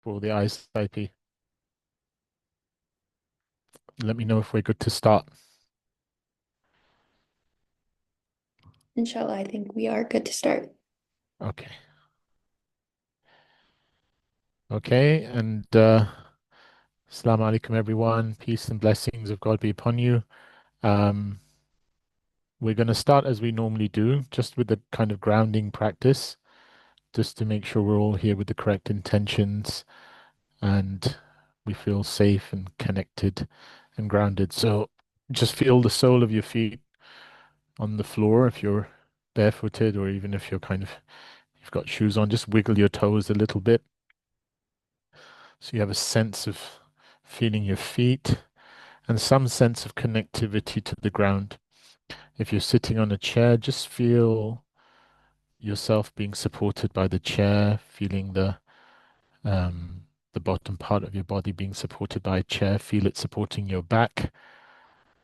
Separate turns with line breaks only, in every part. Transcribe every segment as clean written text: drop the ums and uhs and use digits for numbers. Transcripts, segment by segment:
for the ISIP. Let me know if we're good to start.
Inshallah, I think we are good to start.
Okay. Okay, and Assalamu alaikum everyone. Peace and blessings of God be upon you. Um, we're going to start as we normally do, just with the kind of grounding practice, just to make sure we're all here with the correct intentions and we feel safe and connected and grounded. So just feel the sole of your feet on the floor if you're barefooted, or even if you've got shoes on, just wiggle your toes a little bit. So you have a sense of feeling your feet and some sense of connectivity to the ground. If you're sitting on a chair, just feel yourself being supported by the chair, feeling the bottom part of your body being supported by a chair. Feel it supporting your back.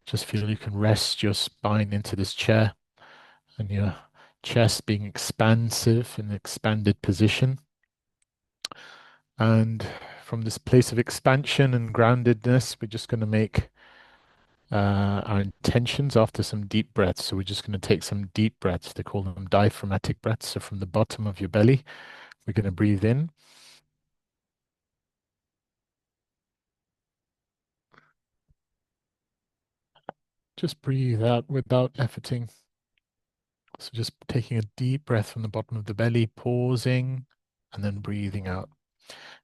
Just feel you can rest your spine into this chair and your chest being expansive in an expanded position. And from this place of expansion and groundedness, we're just going to make our intentions after some deep breaths. So we're just going to take some deep breaths. They call them diaphragmatic breaths. So from the bottom of your belly, we're going to breathe in. Just breathe out without efforting. So just taking a deep breath from the bottom of the belly, pausing, and then breathing out.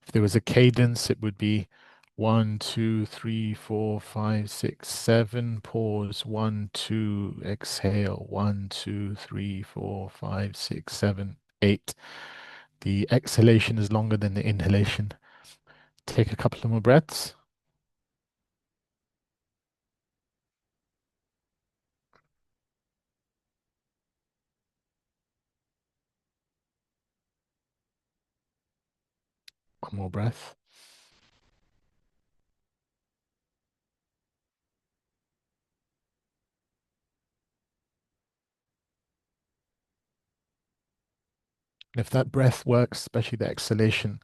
If there was a cadence, it would be 1, 2, 3, 4, 5, 6, 7. Pause. 1, 2. Exhale. 1, 2, 3, 4, 5, 6, 7, 8. The exhalation is longer than the inhalation. Take a couple of more breaths. One more breath. And if that breath works, especially the exhalation,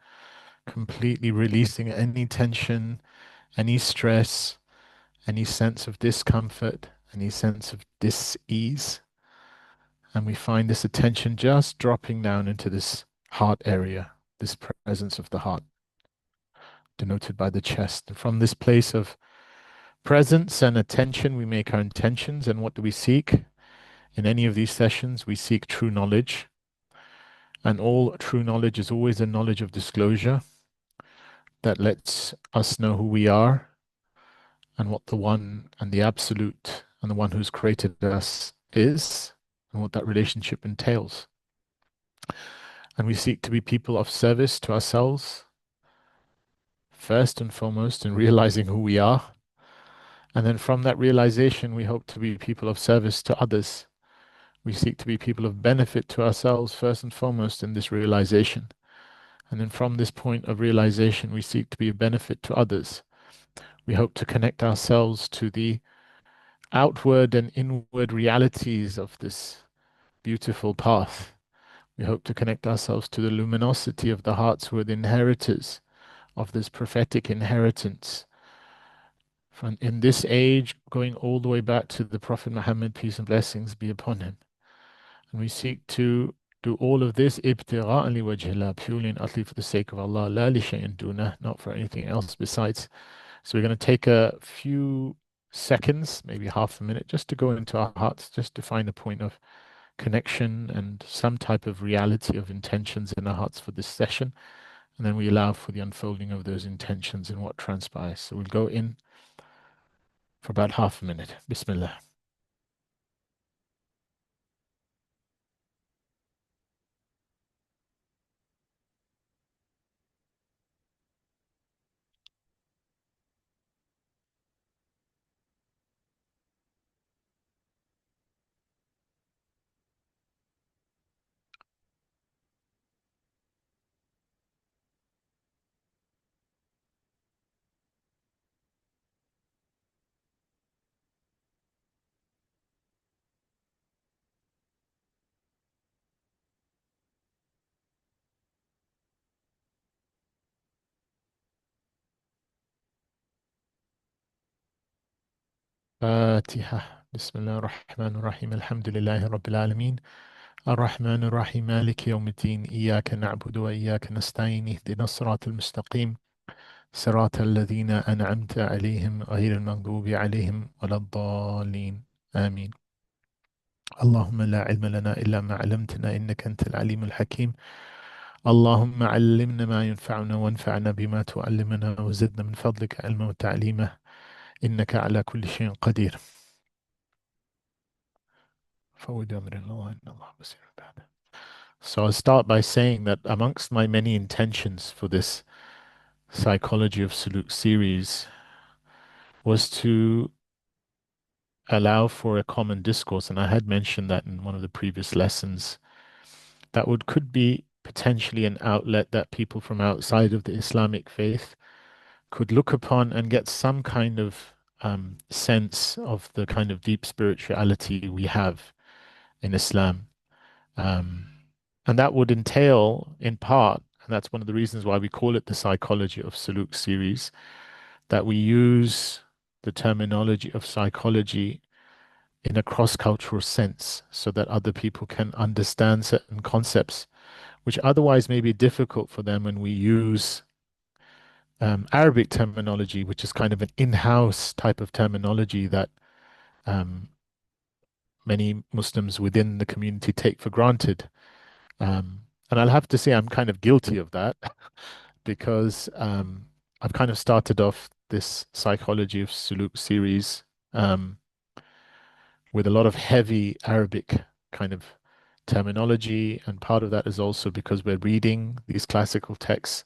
completely releasing any tension, any stress, any sense of discomfort, any sense of dis-ease. And we find this attention just dropping down into this heart area, this presence of the heart, denoted by the chest. And from this place of presence and attention, we make our intentions. And what do we seek? In any of these sessions, we seek true knowledge. And all true knowledge is always a knowledge of disclosure that lets us know who we are and what the one and the absolute and the one who's created us is, and what that relationship entails. And we seek to be people of service to ourselves, first and foremost, in realizing who we are. And then from that realization, we hope to be people of service to others. We seek to be people of benefit to ourselves, first and foremost, in this realization. And then from this point of realization, we seek to be of benefit to others. We hope to connect ourselves to the outward and inward realities of this beautiful path. We hope to connect ourselves to the luminosity of the hearts who are the inheritors of this prophetic inheritance. From in this age, going all the way back to the Prophet Muhammad, peace and blessings be upon him. And we seek to do all of this ibtigha'an li wajhillah, purely and utterly for the sake of Allah, la li shay'in dunah, not for anything else besides. So we're going to take a few seconds, maybe half a minute, just to go into our hearts, just to find a point of connection and some type of reality of intentions in our hearts for this session. And then we allow for the unfolding of those intentions and what transpires. So we'll go in for about half a minute. Bismillah. فاتحة بسم الله الرحمن الرحيم الحمد لله رب العالمين الرحمن الرحيم مالك يوم الدين إياك نعبد وإياك نستعين اهدنا الصراط المستقيم صراط الذين أنعمت عليهم غير المغضوب عليهم ولا الضالين آمين. اللهم لا علم لنا إلا ما علمتنا إنك أنت العليم الحكيم. اللهم علمنا ما ينفعنا وانفعنا بما تعلمنا وزدنا من فضلك علما وتعليما إنك على كل شيء قدير. فود أمر الله إن الله بصير بعد. So I'll start by saying that amongst my many intentions for this Psychology of Suluk series was to allow for a common discourse, and I had mentioned that in one of the previous lessons, that would could be potentially an outlet that people from outside of the Islamic faith could look upon and get some kind of sense of the kind of deep spirituality we have in Islam. Um, and that would entail, in part, and that's one of the reasons why we call it the Psychology of Suluk series, that we use the terminology of psychology in a cross-cultural sense so that other people can understand certain concepts which otherwise may be difficult for them when we use Arabic terminology, which is kind of an in-house type of terminology that um, many Muslims within the community take for granted. And I'll have to say I'm kind of guilty of that because I've kind of started off this Psychology of Suluk series um, with a lot of heavy Arabic kind of terminology, and part of that is also because we're reading these classical texts.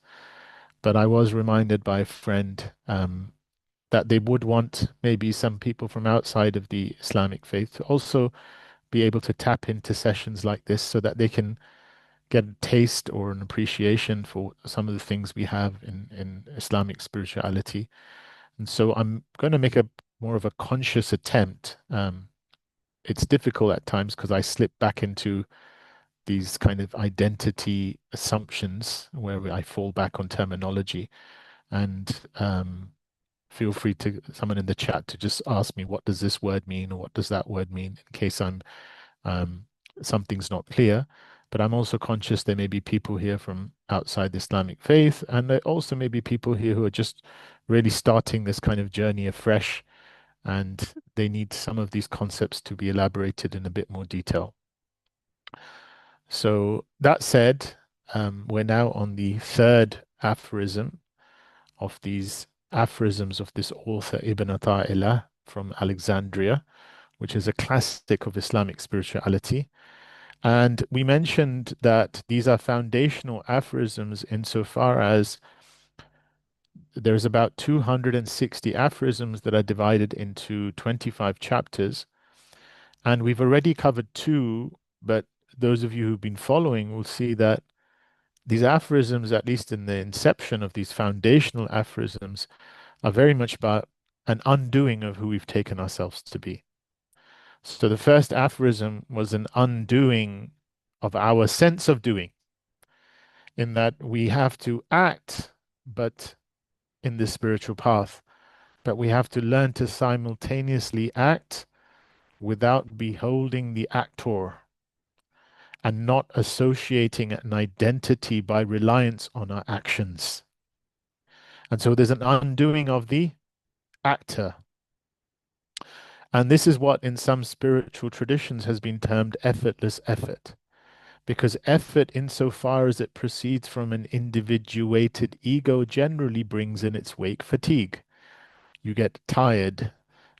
But I was reminded by a friend that they would want maybe some people from outside of the Islamic faith to also be able to tap into sessions like this so that they can get a taste or an appreciation for some of the things we have in Islamic spirituality. And so I'm going to make a more of a conscious attempt. It's difficult at times because I slip back into these kind of identity assumptions where I fall back on terminology. And feel free to someone in the chat to just ask me what does this word mean or what does that word mean in case um, something's not clear. But I'm also conscious there may be people here from outside the Islamic faith, and there also may be people here who are just really starting this kind of journey afresh, and they need some of these concepts to be elaborated in a bit more detail. So that said, we're now on the third aphorism of these aphorisms of this author Ibn Ata'illah from Alexandria, which is a classic of Islamic spirituality. And we mentioned that these are foundational aphorisms insofar as there's about 260 aphorisms that are divided into 25 chapters. And we've already covered two, but those of you who've been following will see that these aphorisms, at least in the inception of these foundational aphorisms, are very much about an undoing of who we've taken ourselves to be. So the first aphorism was an undoing of our sense of doing, in that we have to act, but in this spiritual path, but we have to learn to simultaneously act without beholding the actor and not associating an identity by reliance on our actions. And so there's an undoing of the actor. And this is what in some spiritual traditions has been termed effortless effort. Because effort, insofar as it proceeds from an individuated ego, generally brings in its wake fatigue. You get tired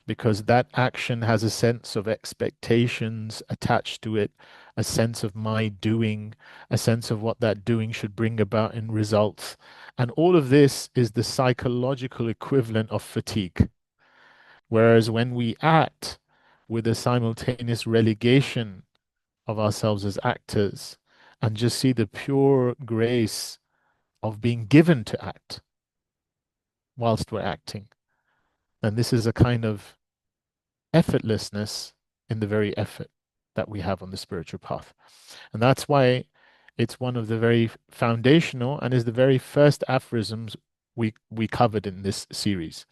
because that action has a sense of expectations attached to it, a sense of my doing, a sense of what that doing should bring about in results. And all of this is the psychological equivalent of fatigue. Whereas when we act with a simultaneous relegation of ourselves as actors and just see the pure grace of being given to act whilst we're acting, then this is a kind of effortlessness in the very effort that we have on the spiritual path. And that's why it's one of the very foundational and is the very first aphorisms we covered in this series.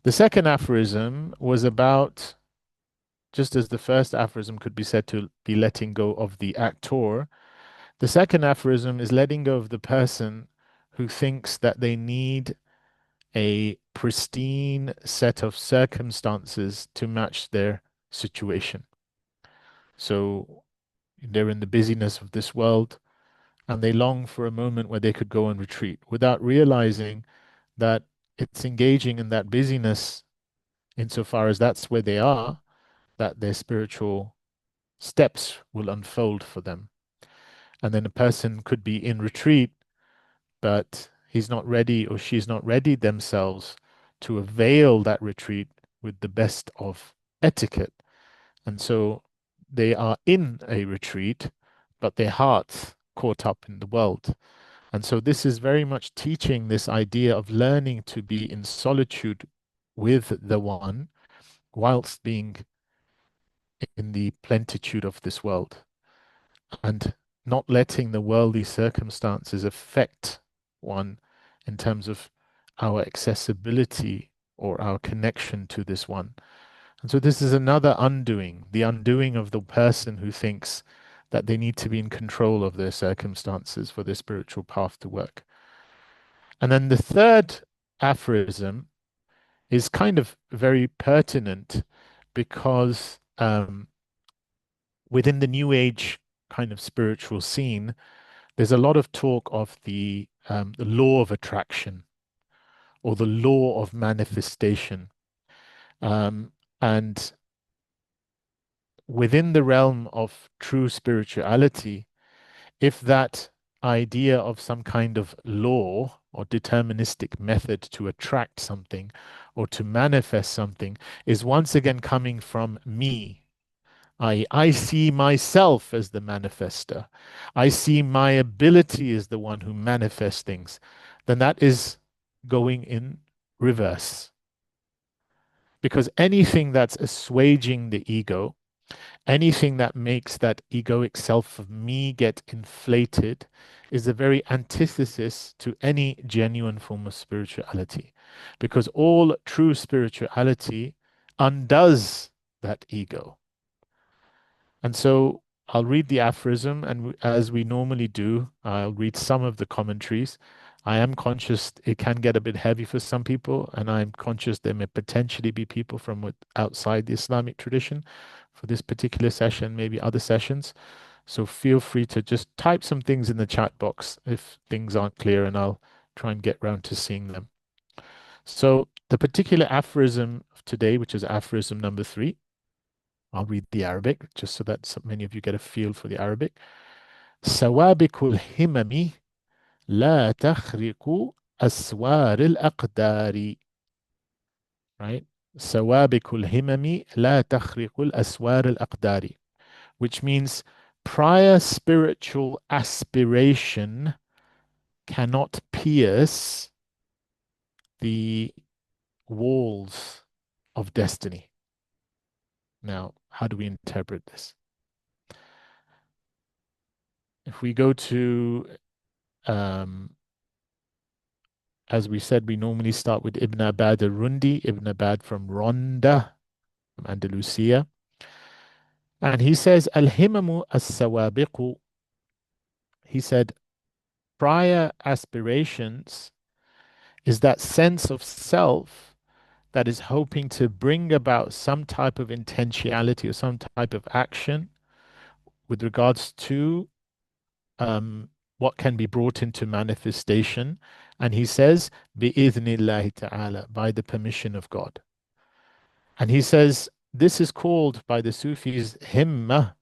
The second aphorism was about, just as the first aphorism could be said to be letting go of the actor, the second aphorism is letting go of the person who thinks that they need a pristine set of circumstances to match their situation. So they're in the busyness of this world and they long for a moment where they could go and retreat without realizing that it's engaging in that busyness, insofar as that's where they are, that their spiritual steps will unfold for them. And then a person could be in retreat, but he's not ready or she's not ready themselves to avail that retreat with the best of etiquette. And so they are in a retreat, but their heart's caught up in the world. And so this is very much teaching this idea of learning to be in solitude with the one whilst being in the plenitude of this world, and not letting the worldly circumstances affect one in terms of our accessibility or our connection to this one. And so this is another undoing, the undoing of the person who thinks that they need to be in control of their circumstances for their spiritual path to work. And then the third aphorism is kind of very pertinent because within the New Age kind of spiritual scene, there's a lot of talk of the law of attraction or the law of manifestation. Um, and within the realm of true spirituality, if that idea of some kind of law or deterministic method to attract something or to manifest something is once again coming from me, I see myself as the manifester. I see my ability as the one who manifests things. Then that is going in reverse. Because anything that's assuaging the ego, anything that makes that egoic self of me get inflated, is the very antithesis to any genuine form of spirituality. Because all true spirituality undoes that ego. And so I'll read the aphorism, and as we normally do, I'll read some of the commentaries. I am conscious it can get a bit heavy for some people, and I'm conscious there may potentially be people from outside the Islamic tradition for this particular session, maybe other sessions. So feel free to just type some things in the chat box if things aren't clear, and I'll try and get round to seeing them. So the particular aphorism of today, which is aphorism number 3, I'll read the Arabic just so that so many of you get a feel for the Arabic. سوابق الهمم لا تخرق أسوار الأقدار. Right? سوابق الهمم لا تخرق الأسوار الأقدار. Which means prior spiritual aspiration cannot pierce the walls of destiny. Now, how do we interpret this? If we go to as we said, we normally start with Ibn Abad al-Rundi, Ibn Abad from Rhonda, from Andalusia. And he says, al-himamu as-sawābiq. He said, prior aspirations is that sense of self that is hoping to bring about some type of intentionality or some type of action with regards to what can be brought into manifestation. And he says, bi-idhnillahi ta'ala, by the permission of God. And he says, this is called by the Sufis himma,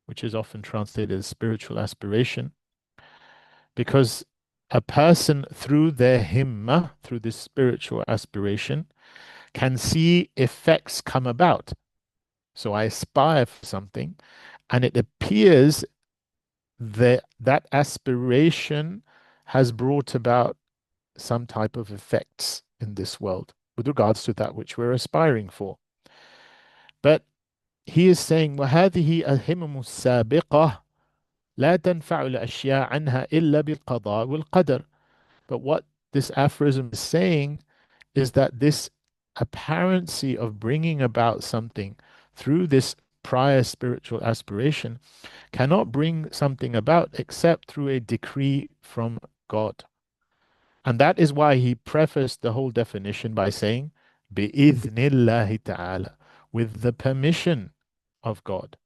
which is often translated as spiritual aspiration, because a person through their himma, through this spiritual aspiration, can see effects come about. So I aspire for something, and it appears that that aspiration has brought about some type of effects in this world with regards to that which we're aspiring for. But he is saying وهذه الهمم السابقة لا تنفع الأشياء عنها إلا بالقضاء والقدر. But what this aphorism is saying is that this apparency of bringing about something through this prior spiritual aspiration cannot bring something about except through a decree from God. And that is why he prefaced the whole definition by saying, بِإِذْنِ اللَّهِ تَعَالَى, with the permission of God.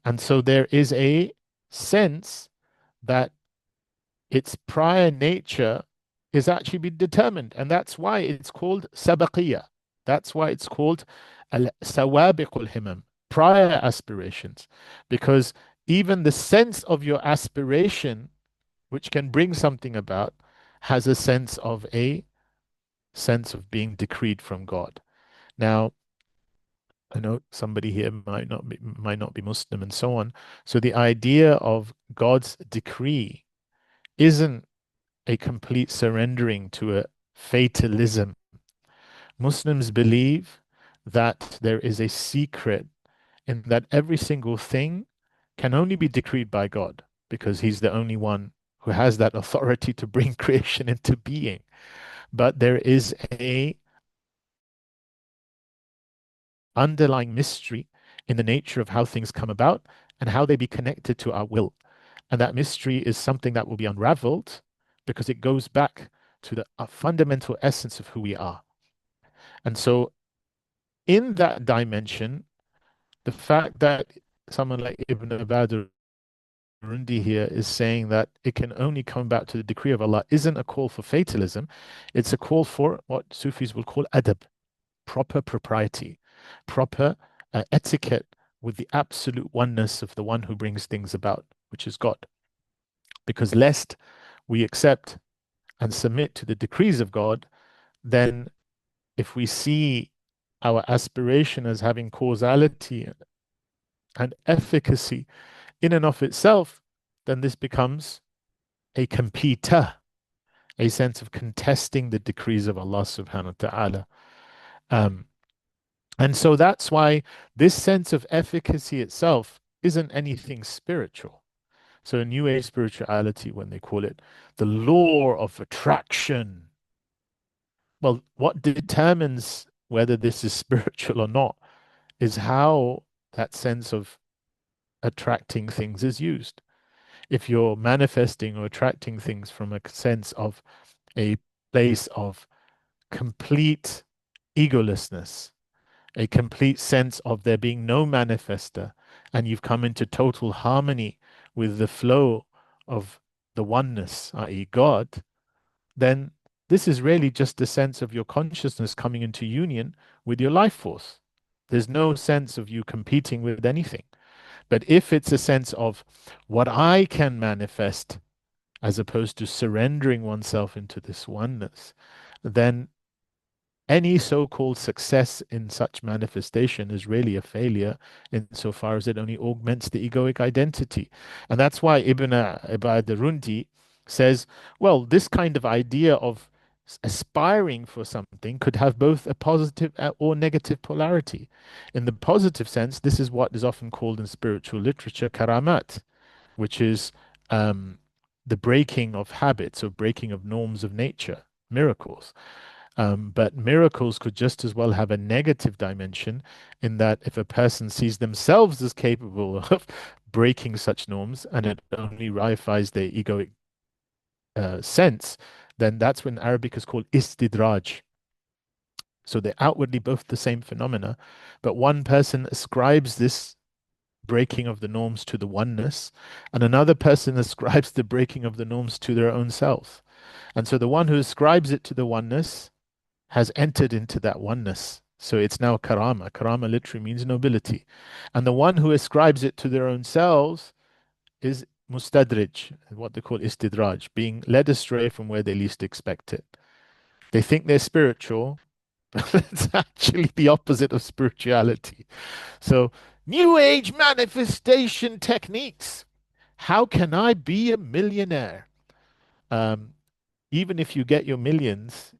And so there is a sense that its prior nature is actually been determined. And that's why it's called sabaqiyah. That's why it's called sawābiq al-himam, prior aspirations. Because even the sense of your aspiration, which can bring something about, has a sense of being decreed from God. Now, I know somebody here might not be Muslim and so on. So the idea of God's decree isn't a complete surrendering to a fatalism. Muslims believe that there is a secret in that every single thing can only be decreed by God because He's the only one who has that authority to bring creation into being. But there is a underlying mystery in the nature of how things come about and how they be connected to our will. And that mystery is something that will be unraveled because it goes back to the fundamental essence of who we are. And so, in that dimension, the fact that someone like Ibn Abad Rundi here is saying that it can only come back to the decree of Allah isn't a call for fatalism. It's a call for what Sufis will call adab, proper propriety, proper etiquette with the absolute oneness of the one who brings things about, which is God. Because lest we accept and submit to the decrees of God, then if we see our aspiration as having causality and efficacy in and of itself, then this becomes a competa, a sense of contesting the decrees of Allah subhanahu wa ta'ala. Um, and so that's why this sense of efficacy itself isn't anything spiritual. So in New Age spirituality, when they call it the law of attraction, well, what determines whether this is spiritual or not is how that sense of attracting things is used. If you're manifesting or attracting things from a sense of a place of complete egolessness, a complete sense of there being no manifester, and you've come into total harmony with the flow of the oneness, i.e., God, then this is really just a sense of your consciousness coming into union with your life force. There's no sense of you competing with anything. But if it's a sense of what I can manifest as opposed to surrendering oneself into this oneness, then any so-called success in such manifestation is really a failure insofar as it only augments the egoic identity. And that's why Ibn Rundi says, well, this kind of idea of aspiring for something could have both a positive or negative polarity. In the positive sense, this is what is often called in spiritual literature karamat, which is the breaking of habits or breaking of norms of nature, miracles. But miracles could just as well have a negative dimension in that if a person sees themselves as capable of breaking such norms and it only reifies their egoic sense, then that's when Arabic is called istidraj. So they're outwardly both the same phenomena, but one person ascribes this breaking of the norms to the oneness, and another person ascribes the breaking of the norms to their own self. And so the one who ascribes it to the oneness has entered into that oneness. So it's now karama. Karama literally means nobility. And the one who ascribes it to their own selves is mustadrij, what they call istidraj, being led astray from where they least expect it. They think they're spiritual, but it's actually the opposite of spirituality. So, New Age manifestation techniques. How can I be a millionaire? Um, Even if you get your millions,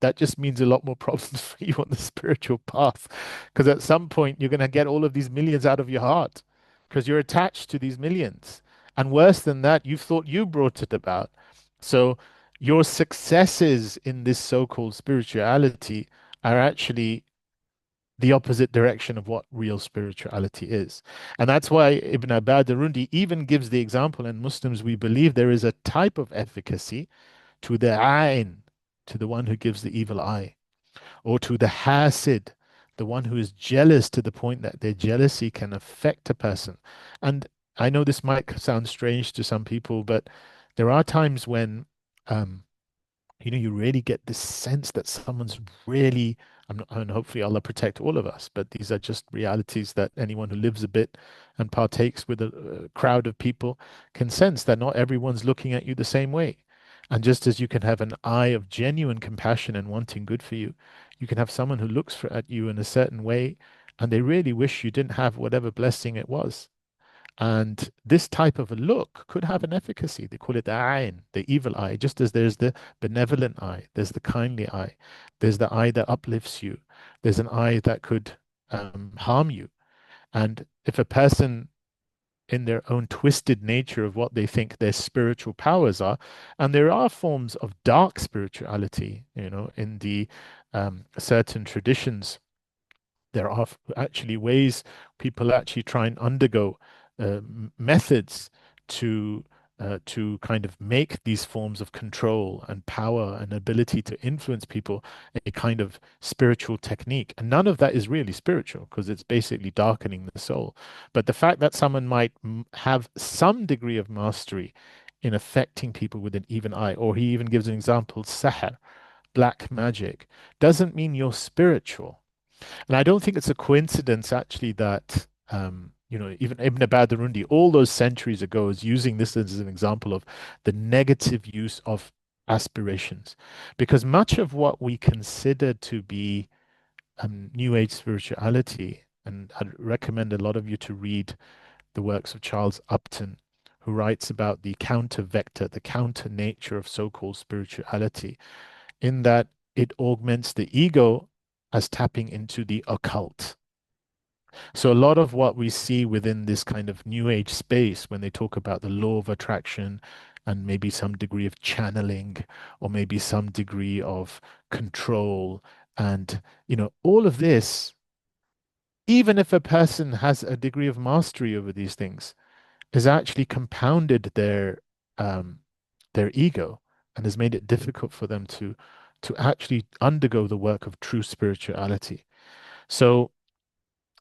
that just means a lot more problems for you on the spiritual path. Because at some point, you're going to get all of these millions out of your heart because you're attached to these millions. And worse than that, you've thought you brought it about. So your successes in this so-called spirituality are actually the opposite direction of what real spirituality is. And that's why Ibn Arundi even gives the example, and Muslims, we believe there is a type of efficacy to the ayn, to the one who gives the evil eye, or to the hasid, the one who is jealous to the point that their jealousy can affect a person. And I know this might sound strange to some people, but there are times when um, you really get this sense that someone's really, I'm not, and hopefully Allah protect all of us, but these are just realities that anyone who lives a bit and partakes with a crowd of people can sense that not everyone's looking at you the same way. And just as you can have an eye of genuine compassion and wanting good for you, you can have someone who looks at you in a certain way and they really wish you didn't have whatever blessing it was. And this type of a look could have an efficacy. They call it the ayn, the evil eye, just as there's the benevolent eye, there's the kindly eye, there's the eye that uplifts you, there's an eye that could harm you. And if a person, in their own twisted nature of what they think their spiritual powers are, and there are forms of dark spirituality, in the certain traditions there are actually ways people actually try and undergo methods to kind of make these forms of control and power and ability to influence people a kind of spiritual technique. And none of that is really spiritual because it's basically darkening the soul. But the fact that someone might have some degree of mastery in affecting people with an even eye, or he even gives an example, sahar, black magic, doesn't mean you're spiritual. And I don't think it's a coincidence, actually, that even Ibn Badarundi, all those centuries ago, is using this as an example of the negative use of aspirations, because much of what we consider to be New Age spirituality, and I'd recommend a lot of you to read the works of Charles Upton, who writes about the counter vector, the counter nature of so-called spirituality, in that it augments the ego as tapping into the occult. So a lot of what we see within this kind of new age space, when they talk about the law of attraction and maybe some degree of channeling or maybe some degree of control and all of this, even if a person has a degree of mastery over these things, has actually compounded um, their ego and has made it difficult for them to actually undergo the work of true spirituality. So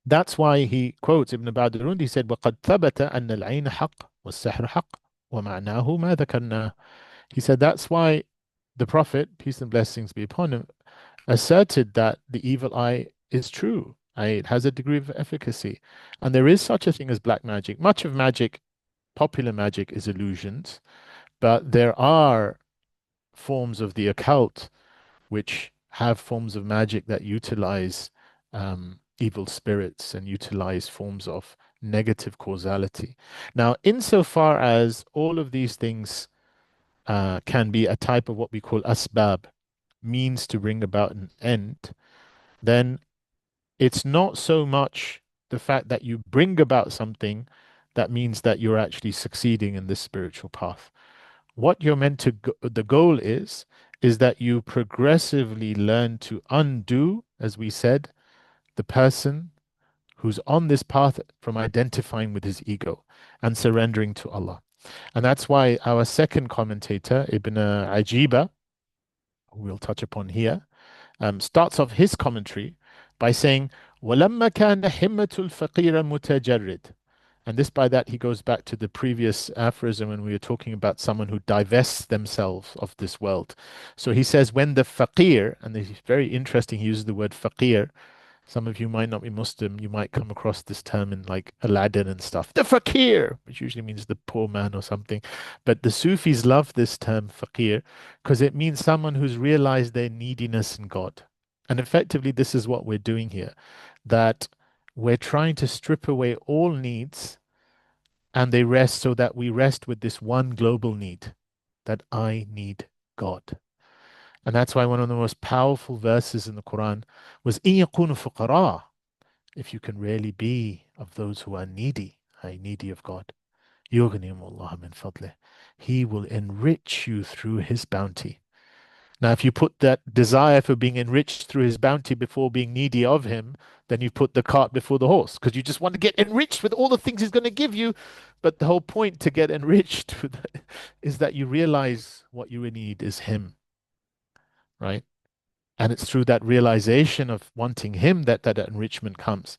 that's why he quotes Ibn Ba'durun. He said, وَقَدْ ثَبَتَ أَنَّ الْعَيْنَ حَقٌّ وَالسِّحْرُ حَقٌّ وَمَعْنَاهُ مَا ذَكَرْنَاهُ. He said that's why the Prophet, peace and blessings be upon him, asserted that the evil eye is true. It has a degree of efficacy. And there is such a thing as black magic. Much of magic, popular magic, is illusions, but there are forms of the occult which have forms of magic that utilize evil spirits and utilize forms of negative causality. Now, insofar as all of these things can be a type of what we call asbab, means to bring about an end, then it's not so much the fact that you bring about something that means that you're actually succeeding in this spiritual path. What you're meant to go, the goal is that you progressively learn to undo, as we said, the person who's on this path from identifying with his ego and surrendering to Allah. And that's why our second commentator, Ibn Ajiba, who we'll touch upon here, starts off his commentary by saying, وَلَمَّا كَانَ حِمَّةُ الْفَقِيرَ مُتَجَرِّد. And this by that he goes back to the previous aphorism when we were talking about someone who divests themselves of this world. So he says when the faqir, and this is very interesting, he uses the word faqir. Some of you might not be Muslim, you might come across this term in like Aladdin and stuff. The faqir, which usually means the poor man or something. But the Sufis love this term faqir because it means someone who's realized their neediness in God. And effectively, this is what we're doing here, that we're trying to strip away all needs and they rest so that we rest with this one global need that I need God. And that's why one of the most powerful verses in the Quran was إِن يَكُونُوا فُقَرَاءَ, if you can really be of those who are needy, needy of God. يُغْنِهِمُ اللَّهُ مِنْ فَضْلِهِ, He will enrich you through His bounty. Now, if you put that desire for being enriched through his bounty before being needy of him, then you put the cart before the horse because you just want to get enriched with all the things he's going to give you. But the whole point to get enriched is that you realize what you really need is him, right? And it's through that realization of wanting him that that enrichment comes.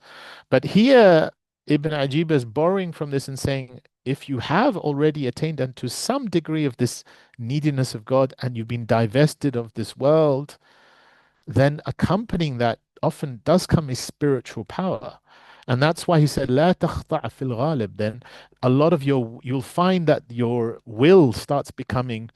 But here, Ibn Ajib is borrowing from this and saying, if you have already attained unto some degree of this neediness of God and you've been divested of this world, then accompanying that often does come a spiritual power. And that's why he said, لا تخضع في الغالب. Then a lot of you'll find that your will starts becoming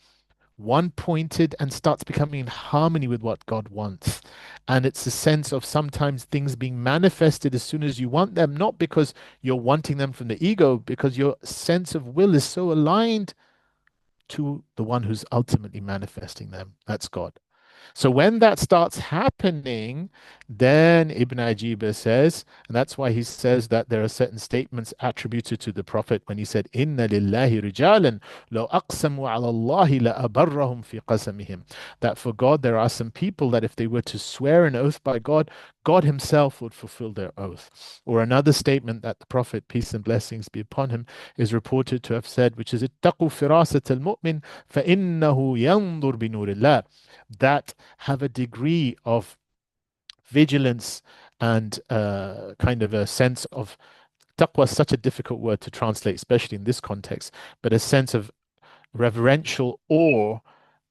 one pointed and starts becoming in harmony with what God wants. And it's a sense of sometimes things being manifested as soon as you want them, not because you're wanting them from the ego, because your sense of will is so aligned to the one who's ultimately manifesting them. That's God. So when that starts happening, then Ibn Ajiba says, and that's why he says that there are certain statements attributed to the Prophet when he said, Inna lillahi rijalan law aqsamu ala Allahi la abarrahum fi qasamihim. That for God there are some people that if they were to swear an oath by God, God himself would fulfill their oath. Or another statement that the Prophet, peace and blessings be upon him, is reported to have said, which is, Ittaqu firasat al-mu'min fa innahu yandur bi nurillah, that have a degree of vigilance and kind of a sense of taqwa is such a difficult word to translate, especially in this context, but a sense of reverential awe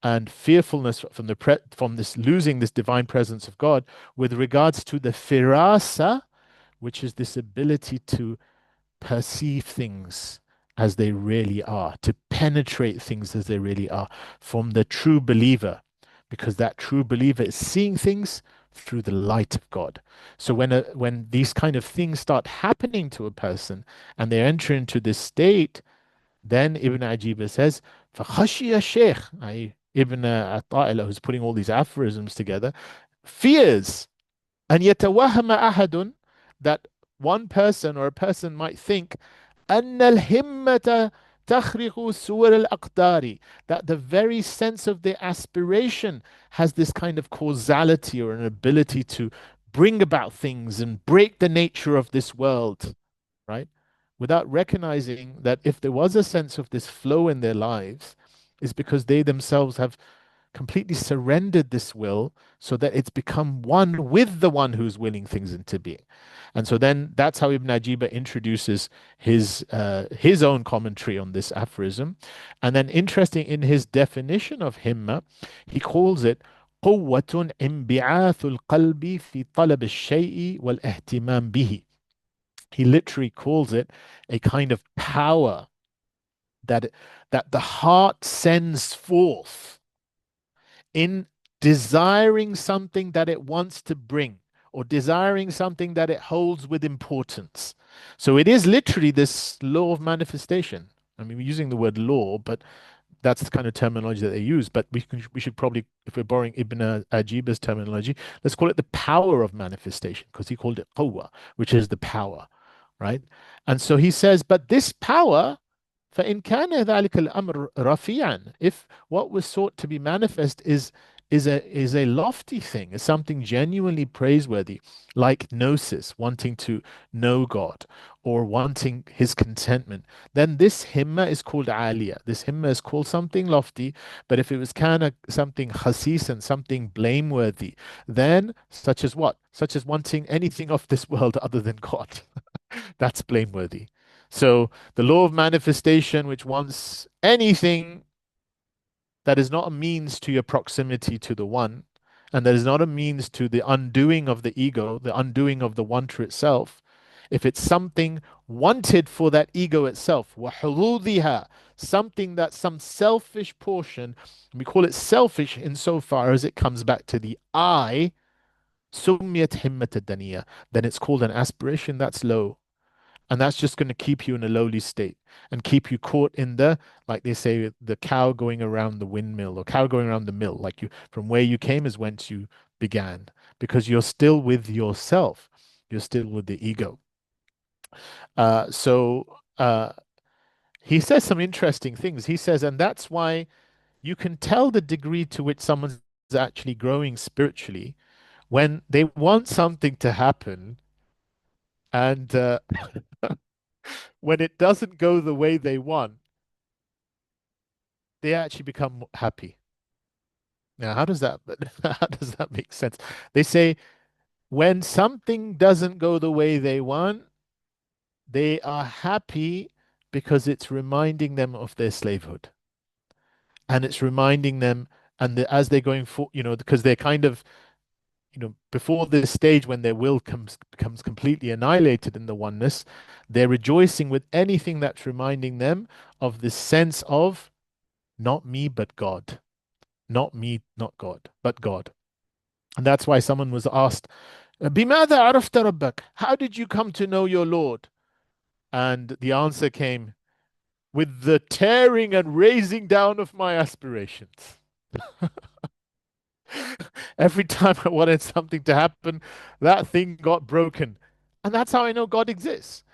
and fearfulness from from this losing this divine presence of God with regards to the firasa, which is this ability to perceive things as they really are, to penetrate things as they really are from the true believer, because that true believer is seeing things through the light of God. So when these kind of things start happening to a person and they enter into this state, then Ibn Ajiba says, فَخَشِيَ الشَّيْخ, i.e. Ibn Аттā, who's putting all these aphorisms together, fears and يتوهم أحد, that one person or a person might think أن الهمة تخرق سور الأقدار, that the very sense of the aspiration has this kind of causality or an ability to bring about things and break the nature of this world, right? Without recognizing that if there was a sense of this flow in their lives, is because they themselves have completely surrendered this will so that it's become one with the one who's willing things into being. And so then that's how Ibn Ajiba introduces his own commentary on this aphorism. And then interesting in his definition of himma, he calls it قوة انبعاث القلب في طلب الشيء والاهتمام به. He literally calls it a kind of power that that the heart sends forth in desiring something that it wants to bring or desiring something that it holds with importance. So it is literally this law of manifestation. I mean, we're using the word law, but that's the kind of terminology that they use. But we should probably, if we're borrowing Ibn Ajiba's terminology, let's call it the power of manifestation, because he called it qawwa, which is the power, right? And so he says, but this power, فإن كان ذلك الأمر رفيعا, if what was sought to be manifest is a lofty thing, is something genuinely praiseworthy, like gnosis, wanting to know God or wanting his contentment, then this himma is called aliyah. This himma is called something lofty, but if it was kind of something khasis and something blameworthy, then such as what? Such as wanting anything of this world other than God. That's blameworthy. So the law of manifestation, which wants anything that is not a means to your proximity to the one, and that is not a means to the undoing of the ego, the undoing of the one to itself, if it's something wanted for that ego itself, وَحُظُوظِهَا, something that some selfish portion, we call it selfish insofar as it comes back to the I, سُمِّيَتْ هِمَّةَ الدَّنِيَّةِ, then it's called an aspiration that's low. And that's just going to keep you in a lowly state and keep you caught in the, like they say, the cow going around the windmill or cow going around the mill. Like you, from where you came is whence you began, because you're still with yourself. You're still with the ego. So he says some interesting things. He says, and that's why you can tell the degree to which someone's actually growing spiritually, when they want something to happen and when it doesn't go the way they want, they actually become happy. Now, how does that how does that make sense? They say when something doesn't go the way they want, they are happy because it's reminding them of their slavehood. And it's reminding them, and as they're going for, because they're kind of, before this stage when their will becomes completely annihilated in the oneness, they're rejoicing with anything that's reminding them of this sense of not me, but God. Not me, not God, but God. And that's why someone was asked, بِمَاذَا عَرَفْتَ رَبَّكَ? How did you come to know your Lord? And the answer came, with the tearing and raising down of my aspirations. Every time I wanted something to happen, that thing got broken. And that's how I know God exists,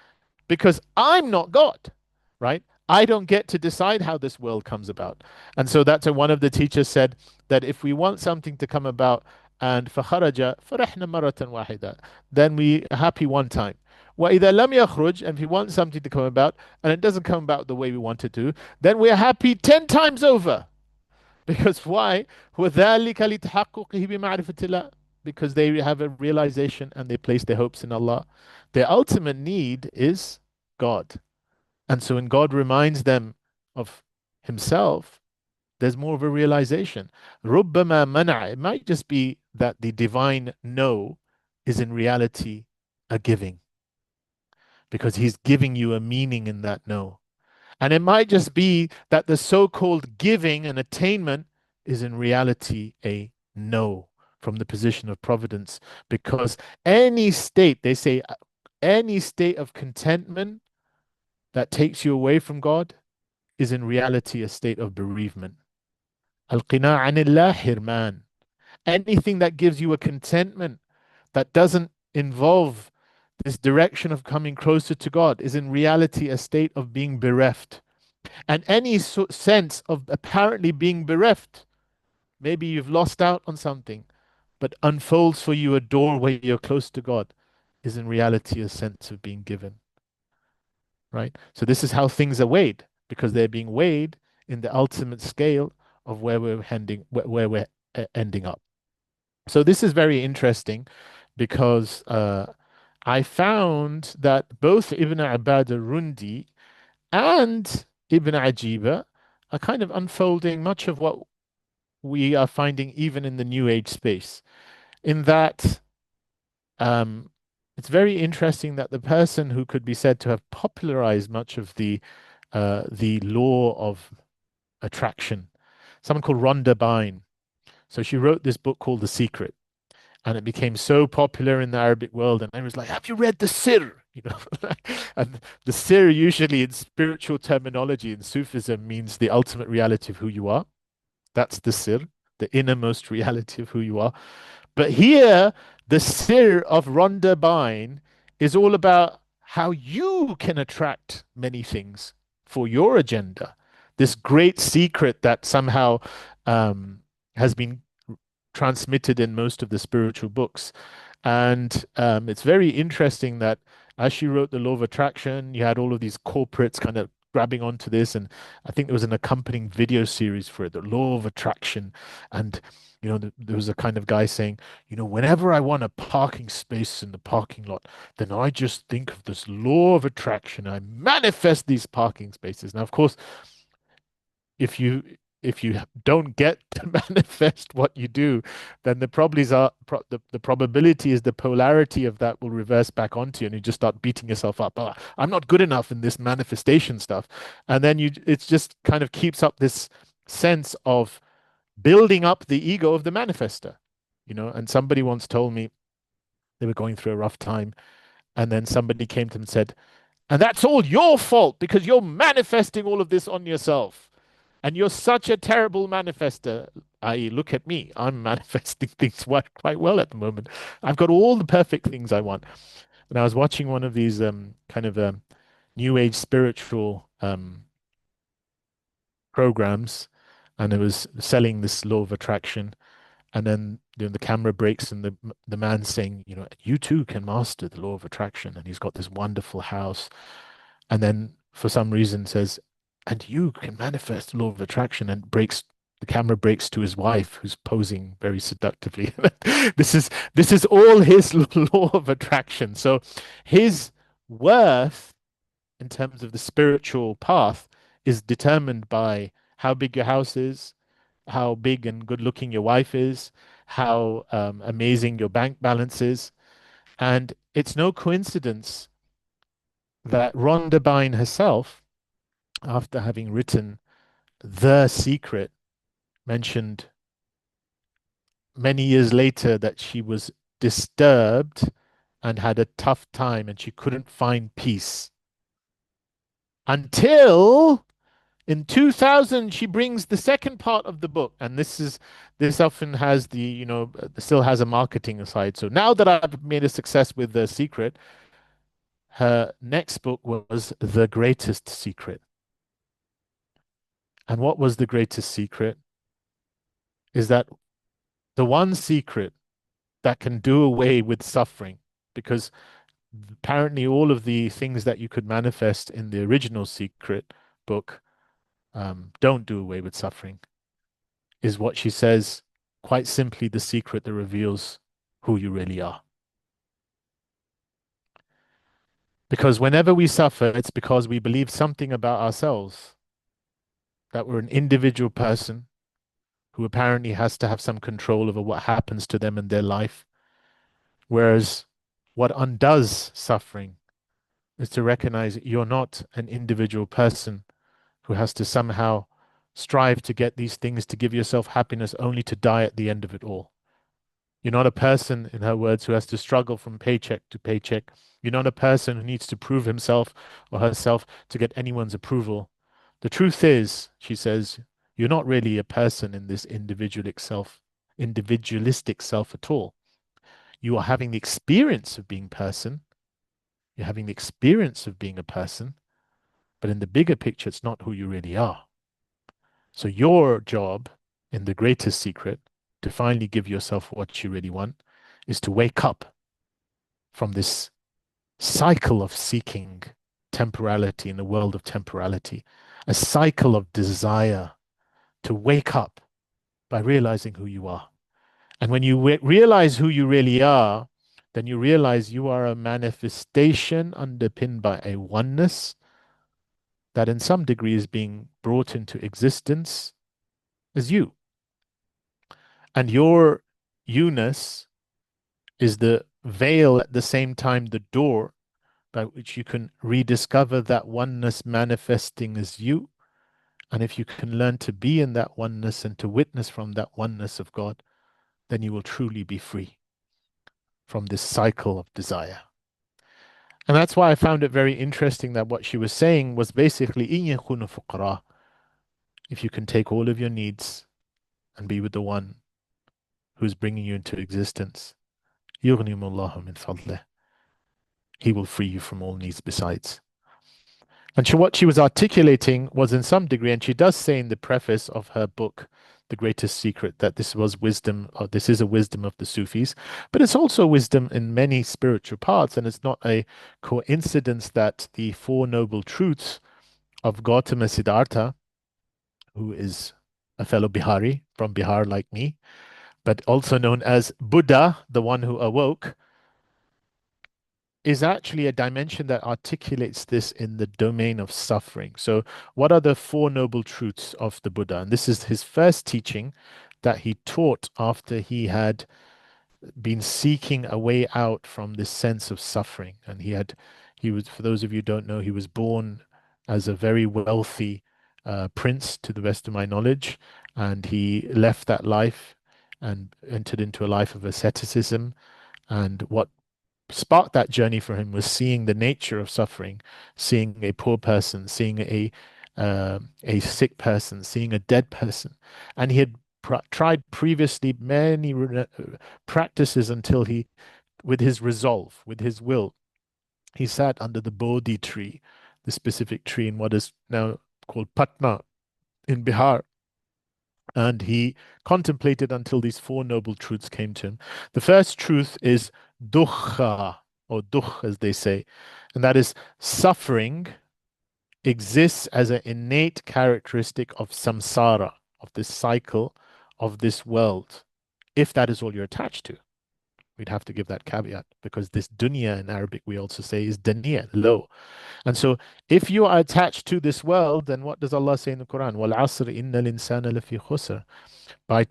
because I'm not God, right? I don't get to decide how this world comes about. And so that's why one of the teachers said that if we want something to come about and فخرج فرحنا مرة واحدة, then we are happy one time. وإذا لم يخرج, and if we want something to come about and it doesn't come about the way we want it to, then we are happy 10 times over. Because why? وَذَلِكَ لِتَحَقُّقِهِ بِمَعْرِفَةِ اللَّهِ. Because they have a realization and they place their hopes in Allah. Their ultimate need is God. And so when God reminds them of Himself, there's more of a realization. رُبَّمَا مَنَعَ. It might just be that the divine no is in reality a giving, because He's giving you a meaning in that no. And it might just be that the so-called giving and attainment is in reality a no from the position of providence. Because any state, they say, any state of contentment that takes you away from God is in reality a state of bereavement. Al-qina' anillah hirman. Anything that gives you a contentment that doesn't involve this direction of coming closer to God is in reality a state of being bereft. And any sense of apparently being bereft, maybe you've lost out on something, but unfolds for you a door where you're close to God, is in reality a sense of being given, right? So this is how things are weighed, because they're being weighed in the ultimate scale of where we're heading, where we're ending up. So this is very interesting because I found that both Ibn Abad al-Rundi and Ibn Ajiba are kind of unfolding much of what we are finding even in the New Age space. In that, um, it's very interesting that the person who could be said to have popularized much of the law of attraction, someone called Rhonda Byrne. So she wrote this book called The Secret, and it became so popular in the Arabic world. And I was like, "Have you read the Sir?" And the Sir usually in spiritual terminology in Sufism means the ultimate reality of who you are. That's the Sir, the innermost reality of who you are. But here, the Sir of Rhonda Byrne is all about how you can attract many things for your agenda. This great secret that somehow has been transmitted in most of the spiritual books. And it's very interesting that as she wrote the law of attraction, you had all of these corporates kind of grabbing onto this. And I think there was an accompanying video series for it, the law of attraction. And, there was a kind of guy saying, whenever I want a parking space in the parking lot, then I just think of this law of attraction. I manifest these parking spaces. Now, of course, if you if you don't get to manifest what you do, then the probabilities are the probability is the polarity of that will reverse back onto you, and you just start beating yourself up. Oh, I'm not good enough in this manifestation stuff, and then it's just kind of keeps up this sense of building up the ego of the manifester, And somebody once told me they were going through a rough time, and then somebody came to them and said, "And that's all your fault because you're manifesting all of this on yourself." And you're such a terrible manifester. I.e., look at me. I'm manifesting things quite well at the moment. I've got all the perfect things I want. And I was watching one of these kind of new age spiritual programs, and it was selling this law of attraction. And then the camera breaks, and the man's saying, you too can master the law of attraction. And he's got this wonderful house. And then for some reason says, and you can manifest the law of attraction, and breaks the camera breaks to his wife, who's posing very seductively. This is all his law of attraction. So his worth in terms of the spiritual path is determined by how big your house is, how big and good looking your wife is, how amazing your bank balance is. And it's no coincidence that Rhonda Byrne herself, after having written The Secret, mentioned many years later that she was disturbed and had a tough time and she couldn't find peace until in 2000 she brings the second part of the book. And this often has still has a marketing side. So now that I've made a success with The Secret, her next book was The Greatest Secret. And what was the greatest secret is that the one secret that can do away with suffering, because apparently all of the things that you could manifest in the original secret book don't do away with suffering, is what she says, quite simply, the secret that reveals who you really are. Because whenever we suffer, it's because we believe something about ourselves, that we're an individual person who apparently has to have some control over what happens to them in their life. Whereas what undoes suffering is to recognize you're not an individual person who has to somehow strive to get these things to give yourself happiness only to die at the end of it all. You're not a person, in her words, who has to struggle from paycheck to paycheck. You're not a person who needs to prove himself or herself to get anyone's approval. The truth is, she says, you're not really a person in this individualistic self at all. You are having the experience of being person. You're having the experience of being a person, but in the bigger picture, it's not who you really are. So your job in the greatest secret to finally give yourself what you really want is to wake up from this cycle of seeking temporality in the world of temporality, a cycle of desire, to wake up by realizing who you are. And when you realize who you really are, then you realize you are a manifestation underpinned by a oneness that in some degree is being brought into existence as you. And your you-ness is the veil, at the same time the door by which you can rediscover that oneness manifesting as you. And if you can learn to be in that oneness and to witness from that oneness of God, then you will truly be free from this cycle of desire. And that's why I found it very interesting that what she was saying was basically, "إِن يَكُونُوا فُقَرَاءَ," if you can take all of your needs and be with the one who's bringing you into existence, يُغْنِيهِمُ اللَّهُ مِنْ فَضْلِهِ, he will free you from all needs besides. And what she was articulating was in some degree, and she does say in the preface of her book, The Greatest Secret, that this was wisdom, or this is a wisdom of the Sufis, but it's also wisdom in many spiritual paths. And it's not a coincidence that the Four Noble Truths of Gautama Siddhartha, who is a fellow Bihari from Bihar like me, but also known as Buddha, the one who awoke, is actually a dimension that articulates this in the domain of suffering. So, what are the Four Noble Truths of the Buddha? And this is his first teaching that he taught after he had been seeking a way out from this sense of suffering. And he was, for those of you who don't know, he was born as a very wealthy prince, to the best of my knowledge, and he left that life and entered into a life of asceticism. And what sparked that journey for him was seeing the nature of suffering, seeing a poor person, seeing a sick person, seeing a dead person, and he had tried previously many practices until he, with his resolve, with his will, he sat under the Bodhi tree, the specific tree in what is now called Patna in Bihar, And he contemplated until these four noble truths came to him. The first truth is dukkha, or dukh as they say, and that is suffering exists as an innate characteristic of samsara, of this cycle, of this world, if that is all you're attached to. We'd have to give that caveat because this dunya in Arabic we also say is daniya, low. And so if you are attached to this world, then what does Allah say in the Quran? وَالْعَصْرِ إِنَّ الْإِنسَانَ لَفِي خُسْرٍ. By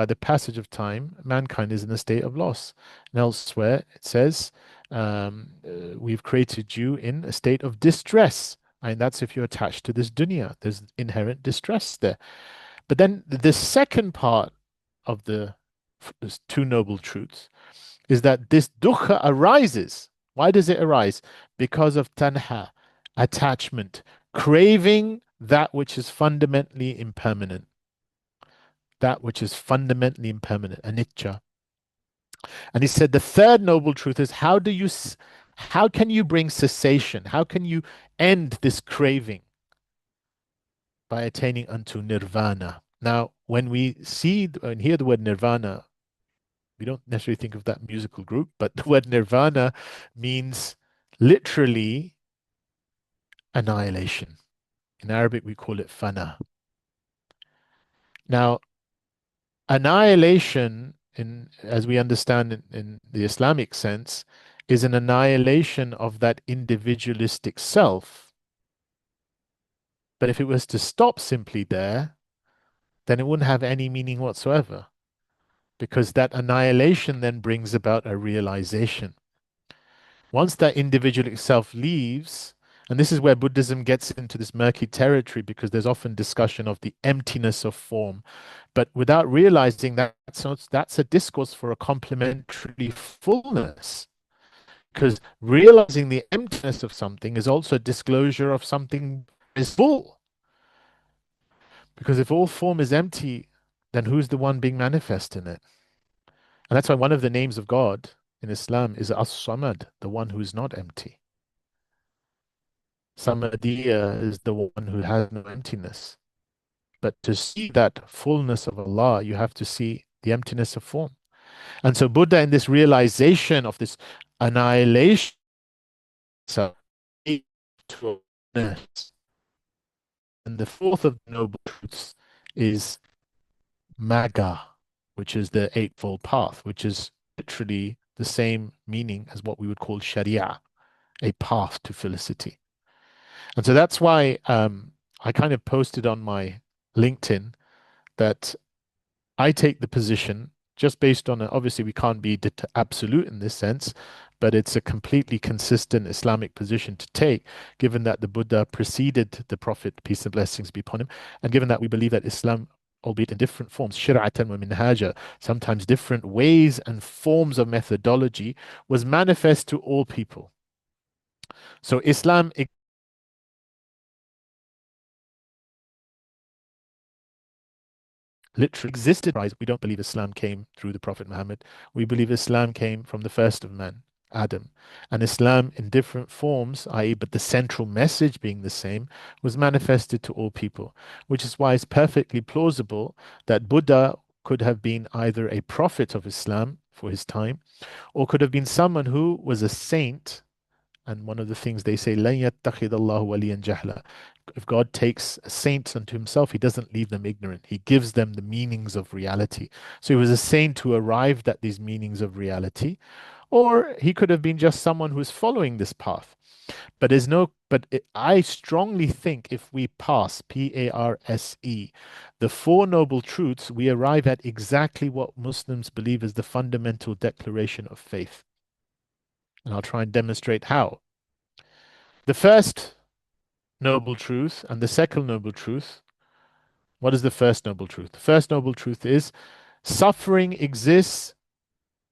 the passage of time, mankind is in a state of loss. And elsewhere it says, we've created you in a state of distress. And that's if you're attached to this dunya. There's inherent distress there. But then the second part of this two noble truths is that this dukkha arises. Why does it arise? Because of tanha, attachment, craving that which is fundamentally impermanent, that which is fundamentally impermanent, anicca. And he said the third noble truth is how can you bring cessation? How can you end this craving? By attaining unto nirvana. Now, when we see and hear the word nirvana, we don't necessarily think of that musical group, but the word nirvana means literally annihilation. In Arabic, we call it fana. Now, annihilation, as we understand in the Islamic sense, is an annihilation of that individualistic self. But if it was to stop simply there, then it wouldn't have any meaning whatsoever, because that annihilation then brings about a realization. Once that individual self leaves, and this is where Buddhism gets into this murky territory because there's often discussion of the emptiness of form, but without realizing that that's a discourse for a complementary fullness. Because realizing the emptiness of something is also a disclosure of something is full. Because if all form is empty, then who's the one being manifest in it? And that's why one of the names of God in Islam is As-Samad, the one who is not empty. Samadiyya is the one who has no emptiness. But to see that fullness of Allah, you have to see the emptiness of form. And so Buddha, in this realization of this annihilation, so to awareness. And the fourth of the noble truths is Magga, which is the Eightfold Path, which is literally the same meaning as what we would call Sharia, a path to felicity. And so that's why I kind of posted on my LinkedIn that I take the position just based on obviously we can't be absolute in this sense, but it's a completely consistent Islamic position to take, given that the Buddha preceded the Prophet, peace and blessings be upon him, and given that we believe that Islam, albeit in different forms, shir'atan wa minhaja, sometimes different ways and forms of methodology, was manifest to all people. So Islam literally existed. We don't believe Islam came through the Prophet Muhammad. We believe Islam came from the first of man, Adam. And Islam in different forms, i.e., but the central message being the same, was manifested to all people, which is why it's perfectly plausible that Buddha could have been either a prophet of Islam for his time, or could have been someone who was a saint. And one of the things they say, لَن يَتَّخِذَ اللَّهُ وَلِيًّا جَهْلًا. If God takes saints unto himself, he doesn't leave them ignorant. He gives them the meanings of reality. So he was a saint who arrived at these meanings of reality, or he could have been just someone who is following this path. But I strongly think if we pass, P-A-R-S-E, the Four Noble Truths, we arrive at exactly what Muslims believe is the fundamental declaration of faith. And I'll try and demonstrate how. The first noble truth and the second noble truth. What is the first noble truth? The first noble truth is suffering exists,